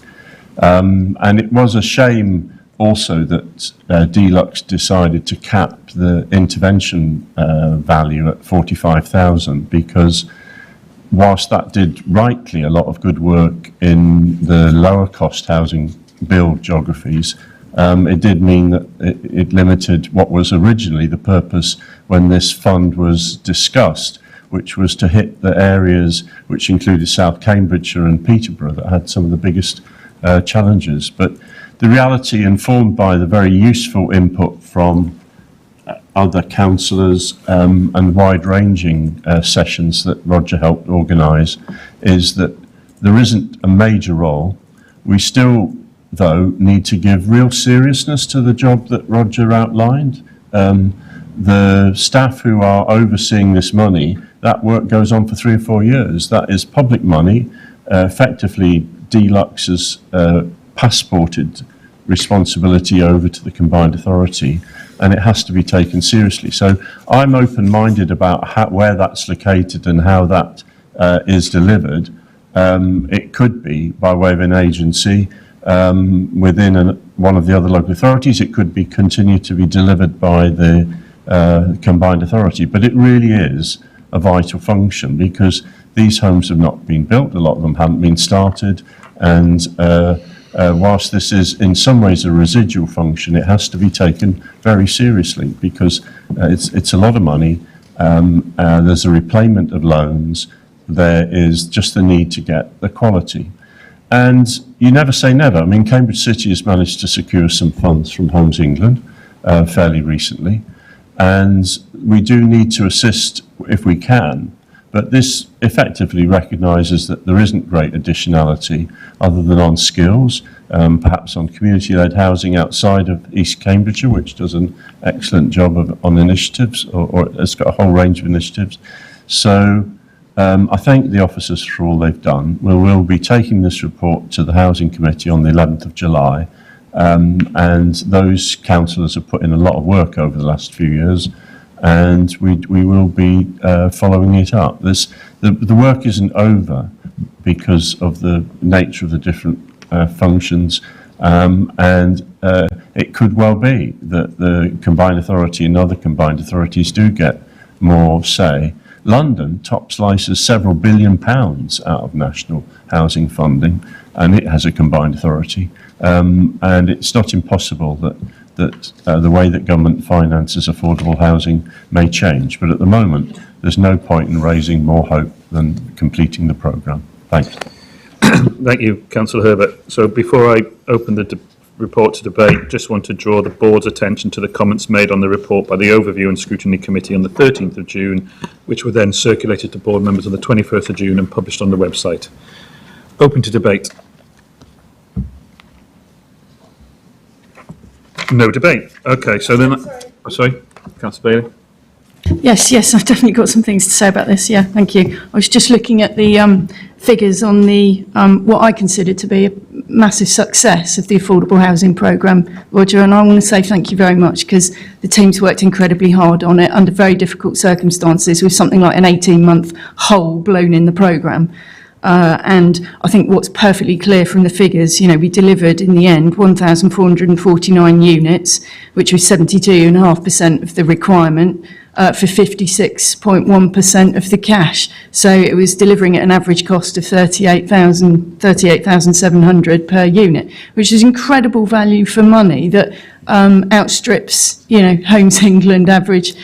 And it was a shame also that Deluxe decided to cap the intervention value at 45,000, because whilst that did rightly a lot of good work in the lower cost housing build geographies, it did mean that it limited what was originally the purpose when this fund was discussed, which was to hit the areas which included South Cambridgeshire and Peterborough that had some of the biggest challenges. But the reality, informed by the very useful input from other councillors and wide-ranging sessions that Roger helped organise, is that there isn't a major role. We still, though, need to give real seriousness to the job that Roger outlined. The staff who are overseeing this money, that work goes on for 3 or 4 years. That is public money. Effectively, Deluxe has passported responsibility over to the Combined Authority, and it has to be taken seriously. So I'm open-minded about where that's located and how that is delivered. It could be by way of an agency within one of the other local authorities. It could be continue to be delivered by the Combined Authority, but it really is a vital function, because these homes have not been built, a lot of them haven't been started, and whilst this is in some ways a residual function, it has to be taken very seriously, because it's a lot of money. There's a repayment of loans. There is just the need to get the quality. And you never say never. I mean, Cambridge City has managed to secure some funds from Homes England fairly recently, and we do need to assist if we can. But this effectively recognises that there isn't great additionality other than on skills, perhaps on community-led housing outside of East Cambridgeshire, which does an excellent job on initiatives, or it's got a whole range of initiatives. So I thank the officers for all they've done. We will be taking this report to the Housing Committee on the 11th of July, and those councillors have put in a lot of work over the last few years, and we will be following it up. The work isn't over because of the nature of the different functions, and it could well be that the Combined Authority and other combined authorities do get more say. London top slices several £1 billion out of national housing funding, and it has a combined authority. And it's not impossible that the way that government finances affordable housing may change. But at the moment, there's no point in raising more hope than completing the programme. Thanks. Thank you, Councillor Herbert. So before I open the report to debate, just want to draw the board's attention to the comments made on the report by the Overview and Scrutiny Committee on the 13th of June, which were then circulated to board members on the 21st of June and published on the website. Open to debate. No debate. Okay, so then... Sorry, Councillor Bailey. Yes, I've definitely got some things to say about this. Yeah, thank you. I was just looking at the figures on the what I consider to be a massive success of the affordable housing programme, Roger, and I want to say thank you very much, because the team's worked incredibly hard on it under very difficult circumstances, with something like an 18-month hole blown in the programme. And I think what's perfectly clear from the figures, we delivered in the end 1,449 units, which was 72.5% of the requirement, for 56.1% of the cash. So it was delivering at an average cost of 38,700 per unit, which is incredible value for money that outstrips, Homes England average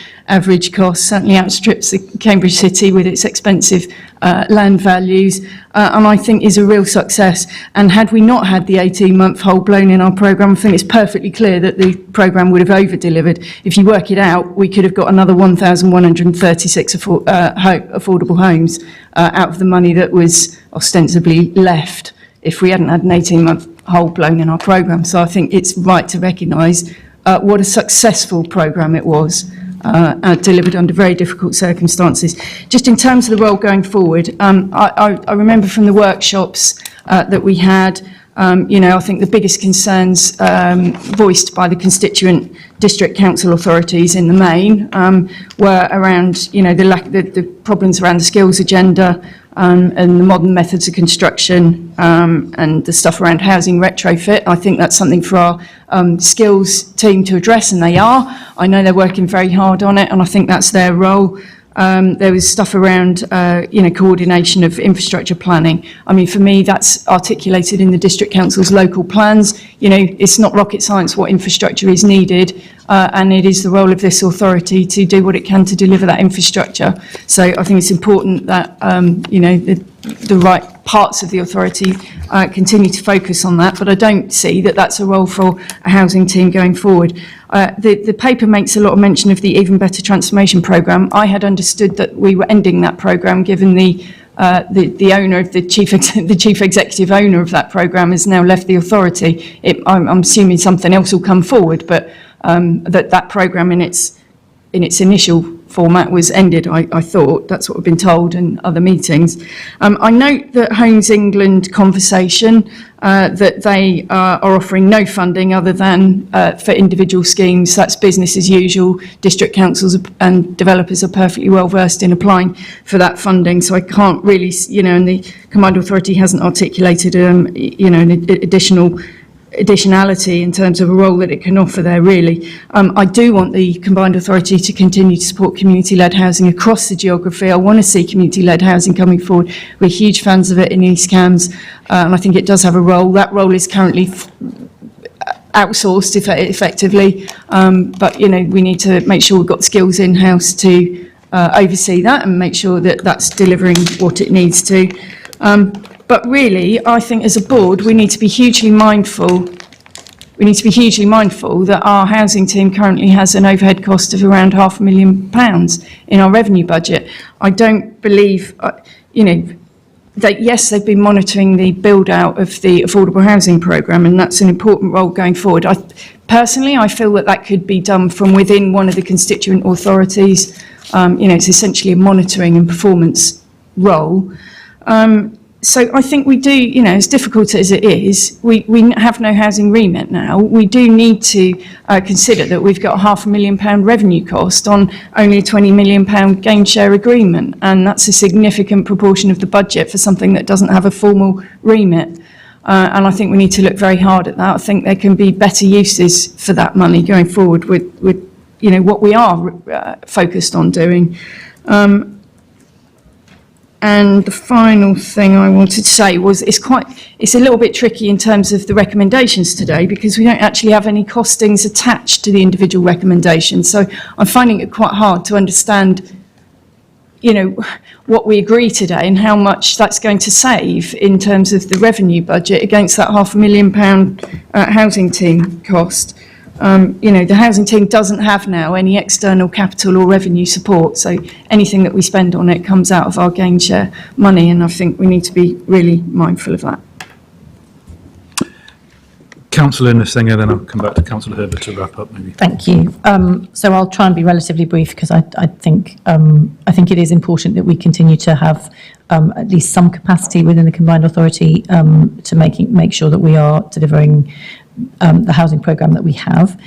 cost, certainly outstrips the Cambridge City with its expensive land values, and I think is a real success. And had we not had the 18-month hole blown in our programme, I think it's perfectly clear that the programme would have over-delivered. If you work it out, we could have got another 1,136 affordable homes out of the money that was ostensibly left if we hadn't had an 18-month hole blown in our programme. So I think it's right to recognise what a successful programme it was. Delivered under very difficult circumstances. Just in terms of the role going forward, I remember from the workshops that we had, I think the biggest concerns voiced by the constituent district council authorities in the main were around, the problems around the skills agenda, and the modern methods of construction, and the stuff around housing retrofit. I think that's something for our skills team to address, and they are. I know they're working very hard on it, and I think that's their role. There was stuff around, coordination of infrastructure planning. I mean, for me, that's articulated in the district council's local plans. It's not rocket science what infrastructure is needed, and it is the role of this authority to do what it can to deliver that infrastructure. So I think it's important that, the right parts of the authority continue to focus on that, but I don't see that that's a role for a housing team going forward. The paper makes a lot of mention of the Even Better Transformation Programme. I had understood that we were ending that programme, given the owner of the chief executive owner of that programme has now left the authority. I'm assuming something else will come forward, but that programme in its initial format was ended, I thought. That's what I've been told in other meetings. I note that Homes England conversation, that they are offering no funding other than for individual schemes. That's business as usual. District councils and developers are perfectly well versed in applying for that funding. So I can't really, and the Combined Authority hasn't articulated, an additionality in terms of a role that it can offer there, really. I do want the Combined Authority to continue to support community-led housing across the geography. I want to see community-led housing coming forward. We're huge fans of it in East Cambs, and I think it does have a role. That role is currently outsourced effectively, but we need to make sure we've got skills in-house to oversee that and make sure that that's delivering what it needs to. But really, I think as a board, we need to be hugely mindful. We need to be hugely mindful that our housing team currently has an overhead cost of around £500,000 in our revenue budget. I don't believe, that yes, they've been monitoring the build out of the affordable housing programme, and that's an important role going forward. Personally, I feel that could be done from within one of the constituent authorities. It's essentially a monitoring and performance role. So I think we do, as difficult as it is, we have no housing remit now. We do need to consider that we've got a £500,000 revenue cost on only a £20 million gain share agreement, and that's a significant proportion of the budget for something that doesn't have a formal remit. And I think we need to look very hard at that. I think there can be better uses for that money going forward with what we are focused on doing. And the final thing I wanted to say was it's a little bit tricky in terms of the recommendations today, because we don't actually have any costings attached to the individual recommendations. So I'm finding it quite hard to understand, what we agree today and how much that's going to save in terms of the revenue budget against that £500,000 housing team cost. The housing team doesn't have now any external capital or revenue support, so anything that we spend on it comes out of our gain share money, and I think we need to be really mindful of that. Councillor Nasinger, then I'll come back to Councillor Herbert to wrap up maybe. Thank you. So I'll try and be relatively brief, because I think it is important that we continue to have at least some capacity within the combined authority to make sure that we are delivering the housing programme that we have.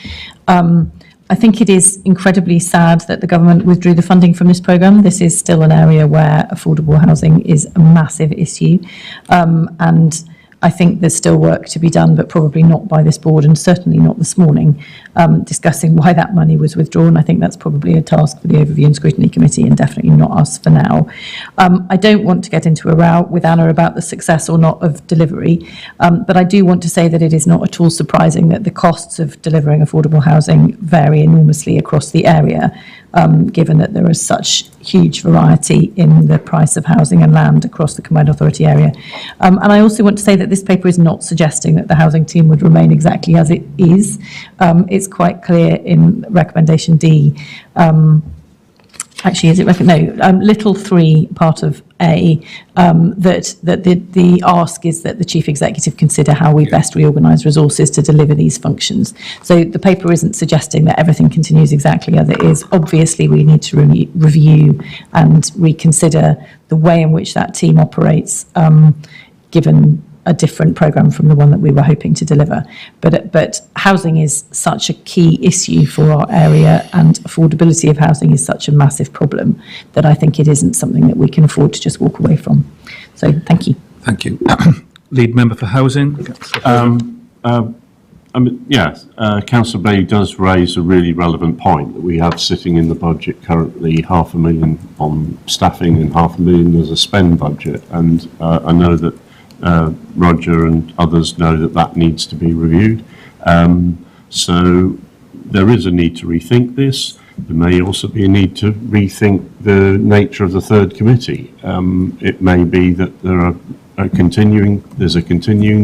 I think it is incredibly sad that the government withdrew the funding from this programme. This is still an area where affordable housing is a massive issue, and I think there's still work to be done, but probably not by this board, and certainly not this morning, discussing why that money was withdrawn. I think that's probably a task for the Overview and Scrutiny Committee, and definitely not us for now. I don't want to get into a row with Anna about the success or not of delivery, but I do want to say that it is not at all surprising that the costs of delivering affordable housing vary enormously across the area, given that there is such huge variety in the price of housing and land across the combined authority area. And I also want to say that this paper is not suggesting that the housing team would remain exactly as it is. It's quite clear in recommendation D, actually, is it little 3, part of A, that the ask is that the chief executive consider how we best reorganise resources to deliver these functions. So the paper isn't suggesting that everything continues exactly as it is. Obviously, we need to review and reconsider the way in which that team operates, given a different programme from the one that we were hoping to deliver. But housing is such a key issue for our area, and affordability of housing is such a massive problem, that I think it isn't something that we can afford to just walk away from. So thank you. Thank you. Lead member for housing. Councillor Bay does raise a really relevant point that we have sitting in the budget currently £500,000 on staffing and £500,000 as a spend budget, and I know that Roger and others know that needs to be reviewed. So there is a need to rethink this. There may also be a need to rethink the nature of the third committee. It may be that there's a continuing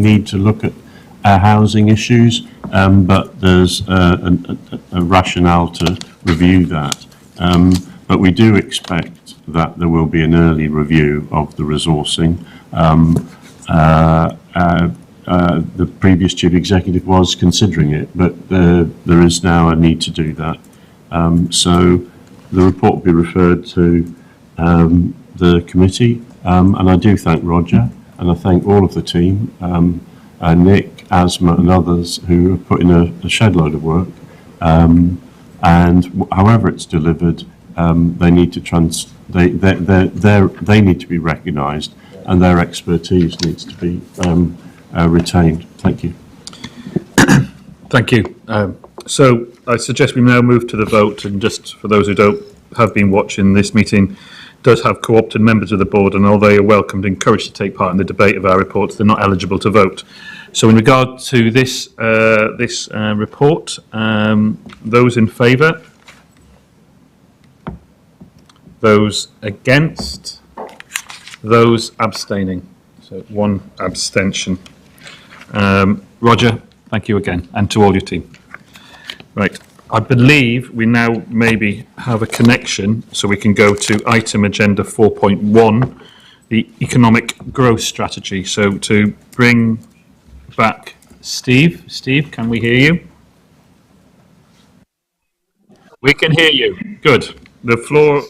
need to look at housing issues, but there's a rationale to review that. But we do expect that there will be an early review of the resourcing. The previous chief executive was considering it, but there is now a need to do that. So the report will be referred to the committee, and I do thank Roger, and I thank all of the team, Nick, Asma and others who have put in a shed load of work, and however it's delivered, they need to they need to be recognised, and their expertise needs to be retained. Thank you. Thank you. So I suggest we now move to the vote, and just for those who have been watching, this meeting does have co-opted members of the board, and although they are welcomed and encouraged to take part in the debate of our reports, they're not eligible to vote. So in regard to this report, those in favour? Those against? Those abstaining? So 1 abstention. Roger, thank you again, and to all your team. Right, I believe we now maybe have a connection, so we can go to item agenda 4.1, the economic growth strategy. So to bring back Steve. Steve, can we hear you? We can hear you. Good. The floor.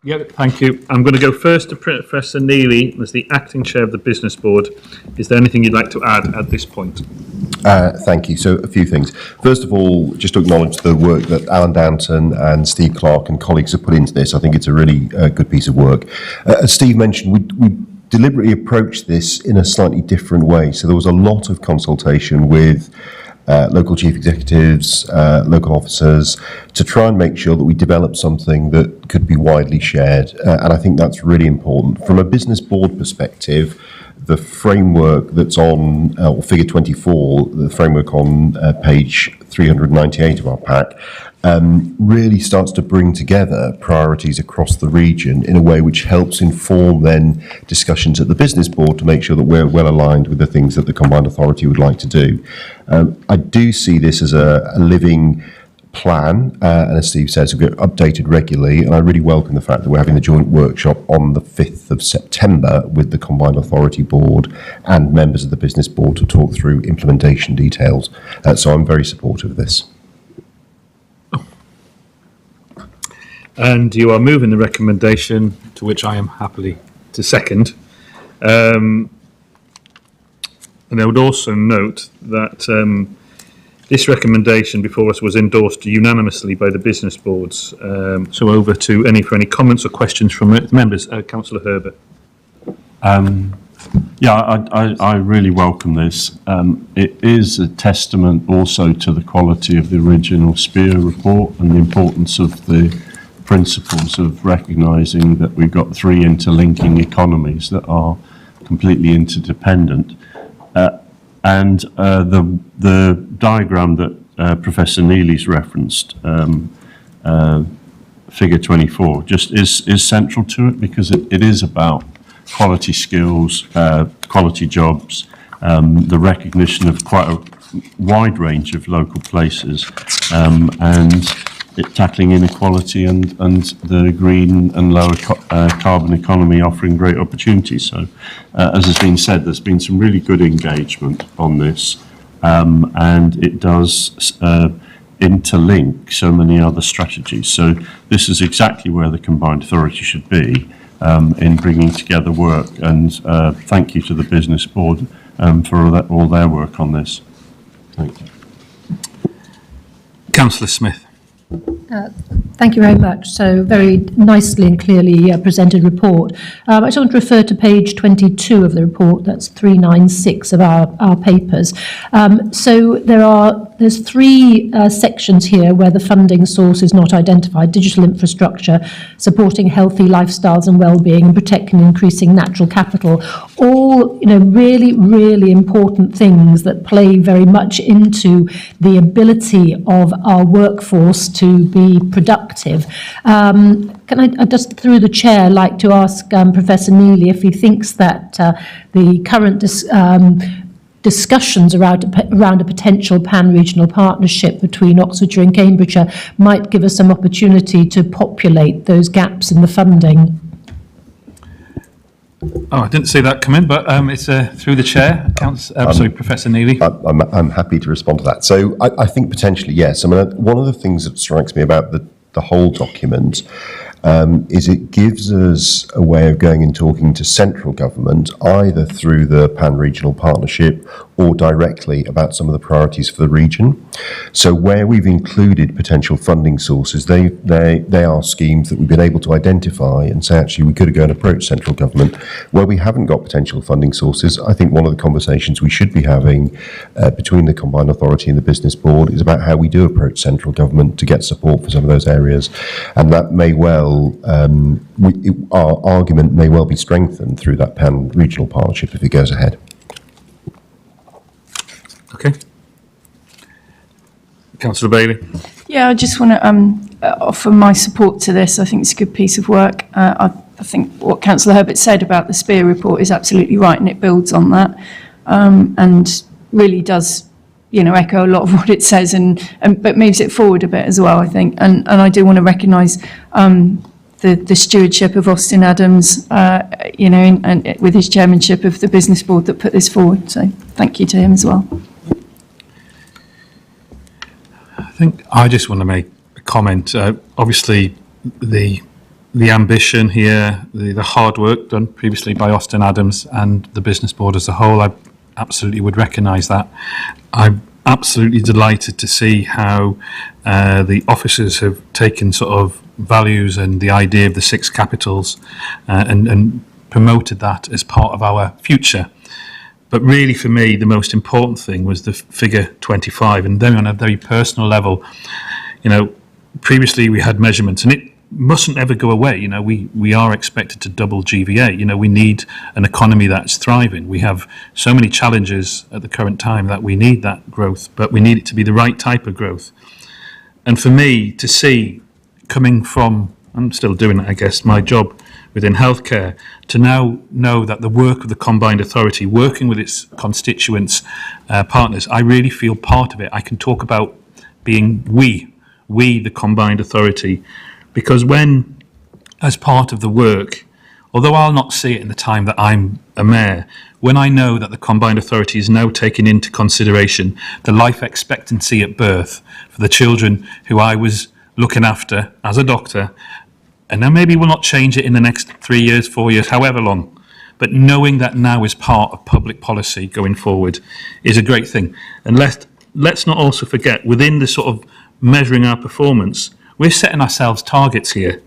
Yeah, thank you. I'm going to go first to Professor Neely as the acting chair of the business board. Is there anything you'd like to add at this point? Thank you. So a few things. First of all, just to acknowledge the work that Alan Downton and Steve Clark and colleagues have put into this. I think it's a really good piece of work. As Steve mentioned, we deliberately approached this in a slightly different way. So there was a lot of consultation with local chief executives, local officers, to try and make sure that we develop something that could be widely shared. And I think that's really important. From a business board perspective, the framework that's on, or figure 24, the framework on page 398 of our pack, really starts to bring together priorities across the region in a way which helps inform then discussions at the business board to make sure that we're well aligned with the things that the combined authority would like to do. I do see this as a living plan, and as Steve says, we get updated regularly, and I really welcome the fact that we're having the joint workshop on the 5th of September with the Combined Authority Board and members of the Business Board to talk through implementation details. So I'm very supportive of this. And you are moving the recommendation, to which I am happily to second. And I would also note that this recommendation before us was endorsed unanimously by the business boards. So over to for any comments or questions from members. Councillor Herbert. I really welcome this. It is a testament also to the quality of the original SPEAR report and the importance of the principles of recognising that we've got three interlinking economies that are completely interdependent. And the diagram that Professor Neely's referenced, figure 24, just is central to it, because it is about quality skills, quality jobs, the recognition of quite a wide range of local places, and tackling inequality and the green and lower carbon economy offering great opportunities. So, as has been said, there's been some really good engagement on this, and it does interlink so many other strategies. So this is exactly where the combined authority should be in bringing together work, and thank you to the business board for all their work on this. Thank you. Councillor Smith. Thank you very much. So very nicely and clearly presented report. I just want to refer to page 22 of the report. That's 396 of our papers. So there's three sections here where the funding source is not identified: digital infrastructure, supporting healthy lifestyles and well-being, and protecting and increasing natural capital. All, really, really important things that play very much into the ability of our workforce to be productive. Can I just, through the chair, like to ask Professor Neely if he thinks that the current discussions around a potential pan-regional partnership between Oxfordshire and Cambridgeshire might give us some opportunity to populate those gaps in the funding? Oh, I didn't see that come in, but it's through the chair. Professor Neely. I'm happy to respond to that. So I think potentially, yes. I mean, one of the things that strikes me about the whole document is it gives us a way of going and talking to central government, either through the pan-regional partnership or directly about some of the priorities for the region. So where we've included potential funding sources, they are schemes that we've been able to identify and say, actually, we could go and approach central government. Where we haven't got potential funding sources, I think one of the conversations we should be having between the Combined Authority and the Business Board is about how we do approach central government to get support for some of those areas. And that may well, our argument may well be strengthened through that pan-regional partnership if it goes ahead. Okay. Councillor Bailey. Yeah, I just want to offer my support to this. I think it's a good piece of work. I think what Councillor Herbert said about the SPEAR report is absolutely right, and it builds on that, and really does, echo a lot of what it says, but moves it forward a bit as well, I think. And I do want to recognise the stewardship of Austin Adams, and with his chairmanship of the business board that put this forward. So thank you to him as well. I think I just want to make a comment. Obviously, the ambition here, the hard work done previously by Austin Adams and the business board as a whole, I absolutely would recognise that. I'm absolutely delighted to see how the officers have taken sort of values and the idea of the 6 capitals and promoted that as part of our future. But really, for me, the most important thing was the figure 25, and then on a very personal level, previously we had measurements, and mustn't ever go away. You know, we are expected to double GVA. You know, we need an economy that's thriving. We have so many challenges at the current time that we need that growth, but we need it to be the right type of growth. And for me to see, coming from, I'm still doing, I guess, my job within healthcare, to now know that the work of the Combined Authority, working with its constituents, partners, I really feel part of it. I can talk about being we, the Combined Authority, because when, as part of the work, although I'll not see it in the time that I'm a mayor, when I know that the Combined Authority is now taking into consideration the life expectancy at birth for the children who I was looking after as a doctor, and now maybe we'll not change it in the next 3 years, 4 years, however long, but knowing that now is part of public policy going forward is a great thing. And let's not also forget, within the sort of measuring our performance, we're setting ourselves targets here.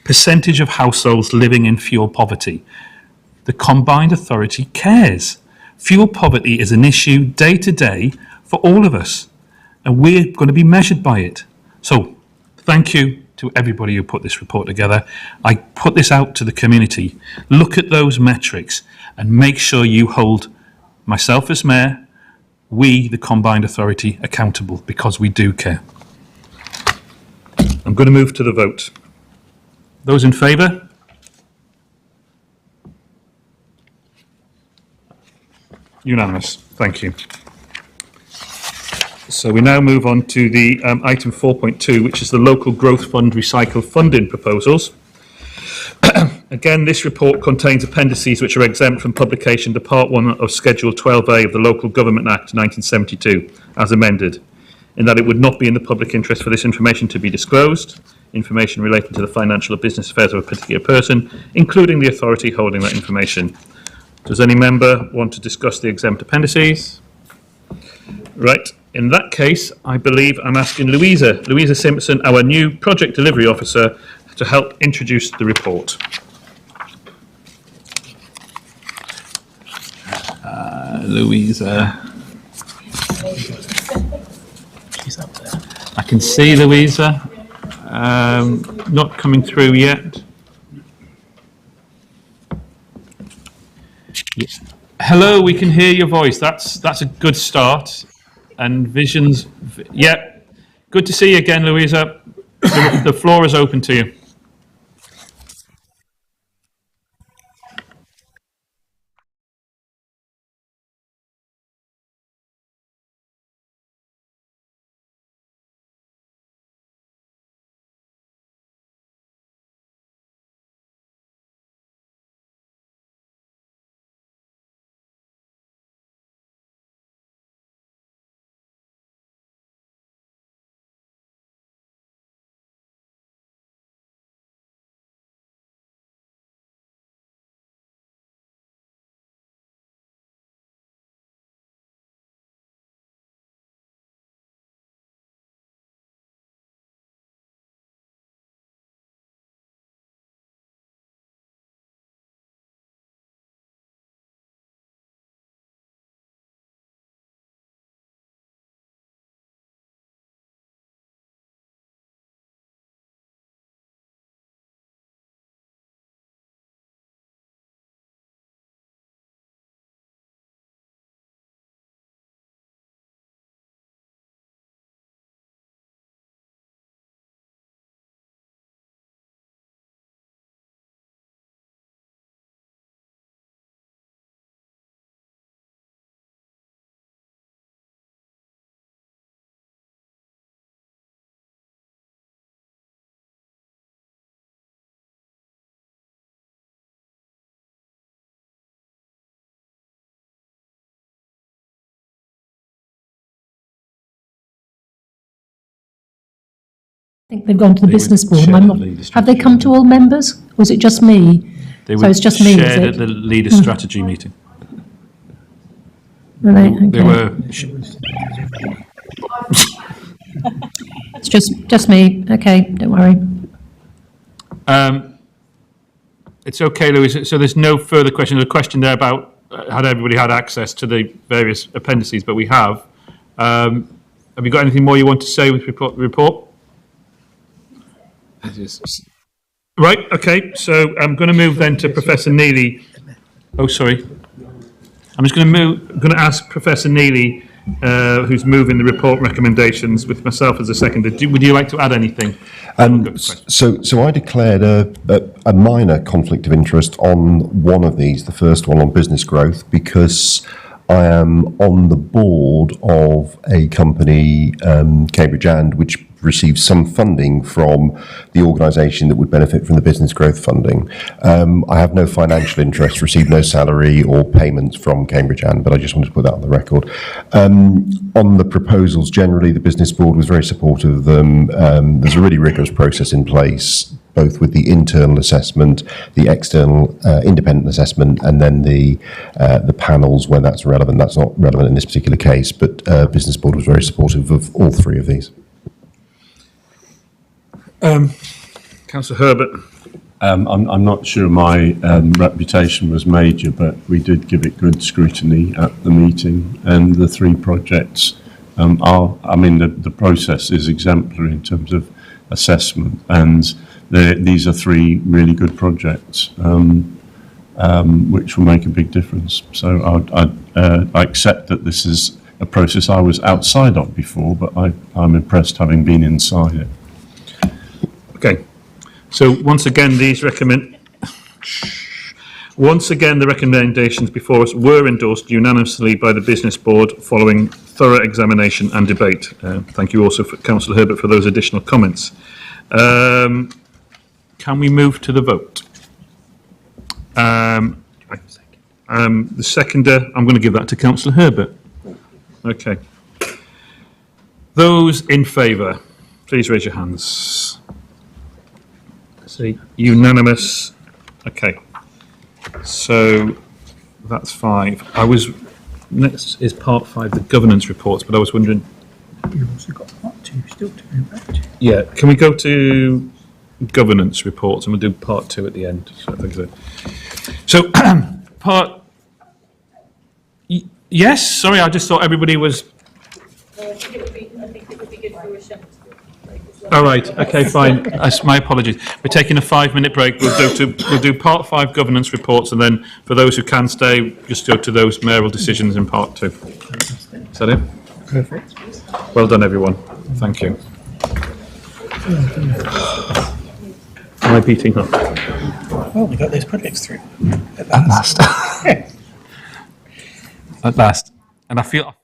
Percentage of households living in fuel poverty. The Combined Authority cares. Fuel poverty is an issue day to day for all of us, and we're going to be measured by it. So thank you to everybody who put this report together. I put this out to the community. Look at those metrics and make sure you hold myself as mayor, we, the Combined Authority, accountable, because we do care. I'm going to move to the vote. Those in favour? Unanimous. Thank you. So we now move on to the item 4.2, which is the Local Growth Fund Recycle Funding proposals. Again, this report contains appendices which are exempt from publication to Part 1 of Schedule 12A of the Local Government Act 1972, as amended, in that it would not be in the public interest for this information to be disclosed, information relating to the financial or business affairs of a particular person, including the authority holding that information. Does any member want to discuss the exempt appendices? Right. In that case, I believe I'm asking Louisa Simpson, our new Project Delivery Officer, to help introduce the report. Louisa. She's up there. I can see Louisa. Not coming through yet. Yeah. Hello, we can hear your voice. That's a good start. And visions, yeah. Good to see you again, Louisa. The floor is open to you. I think they've gone to the business board. Have they come to all members? Or is it just me? They So were it's just me, is shared it? at the leaders' strategy meeting. Right, They okay. were. It's just me. Okay, don't worry. It's okay, Louis. So there's no further question. There's a question there about had everybody had access to the various appendices, but we have. Have you got anything more you want to say with report? Right, okay, so I'm going to move then to Professor Neely. Oh, sorry. I'm just going to ask Professor Neely, who's moving the report recommendations with myself as a seconder. Would you like to add anything? So I declared a minor conflict of interest on one of these, the first one on business growth, because I am on the board of a company, Cambridge And, which receives some funding from the organisation that would benefit from the business growth funding. I have no financial interest, receive no salary or payments from Cambridge And, but I just wanted to put that on the record. On the proposals generally, the business board was very supportive of them. There's a really rigorous process in place, both with the internal assessment, the external independent assessment, and then the panels when that's relevant. That's not relevant in this particular case, but business board was very supportive of all three of these. Councillor Herbert. I'm not sure my reputation was major, but we did give it good scrutiny at the meeting, and the three projects the process is exemplary in terms of assessment, and these are three really good projects, which will make a big difference. So I accept that this is a process I was outside of before, but I'm impressed having been inside it. Okay, so once again, the recommendations before us were endorsed unanimously by the business board following thorough examination and debate. Thank you also, Councillor Herbert, for those additional comments. Can we move to the vote? The seconder, I'm going to give that to Councillor Herbert. Okay. Those in favour, please raise your hands. Unanimous. Okay, so that's 5. Next is part 5, the governance reports, but I was wondering. You've also got part 2 still to go back to. Yeah, can we go to governance reports and we'll do part 2 at the end? So I think so. So yes. Sorry, I just thought everybody was. I think it would be good for a short break as well. All right. Okay. Fine. My apologies. We're taking a 5-minute break. We'll do part 5 governance reports, and then for those who can stay, just go to those mayoral decisions in part 2. Is that it? Perfect. Well done, everyone. Thank you. Am I beating up? Well, we got those projects through. At last. At last. And I feel.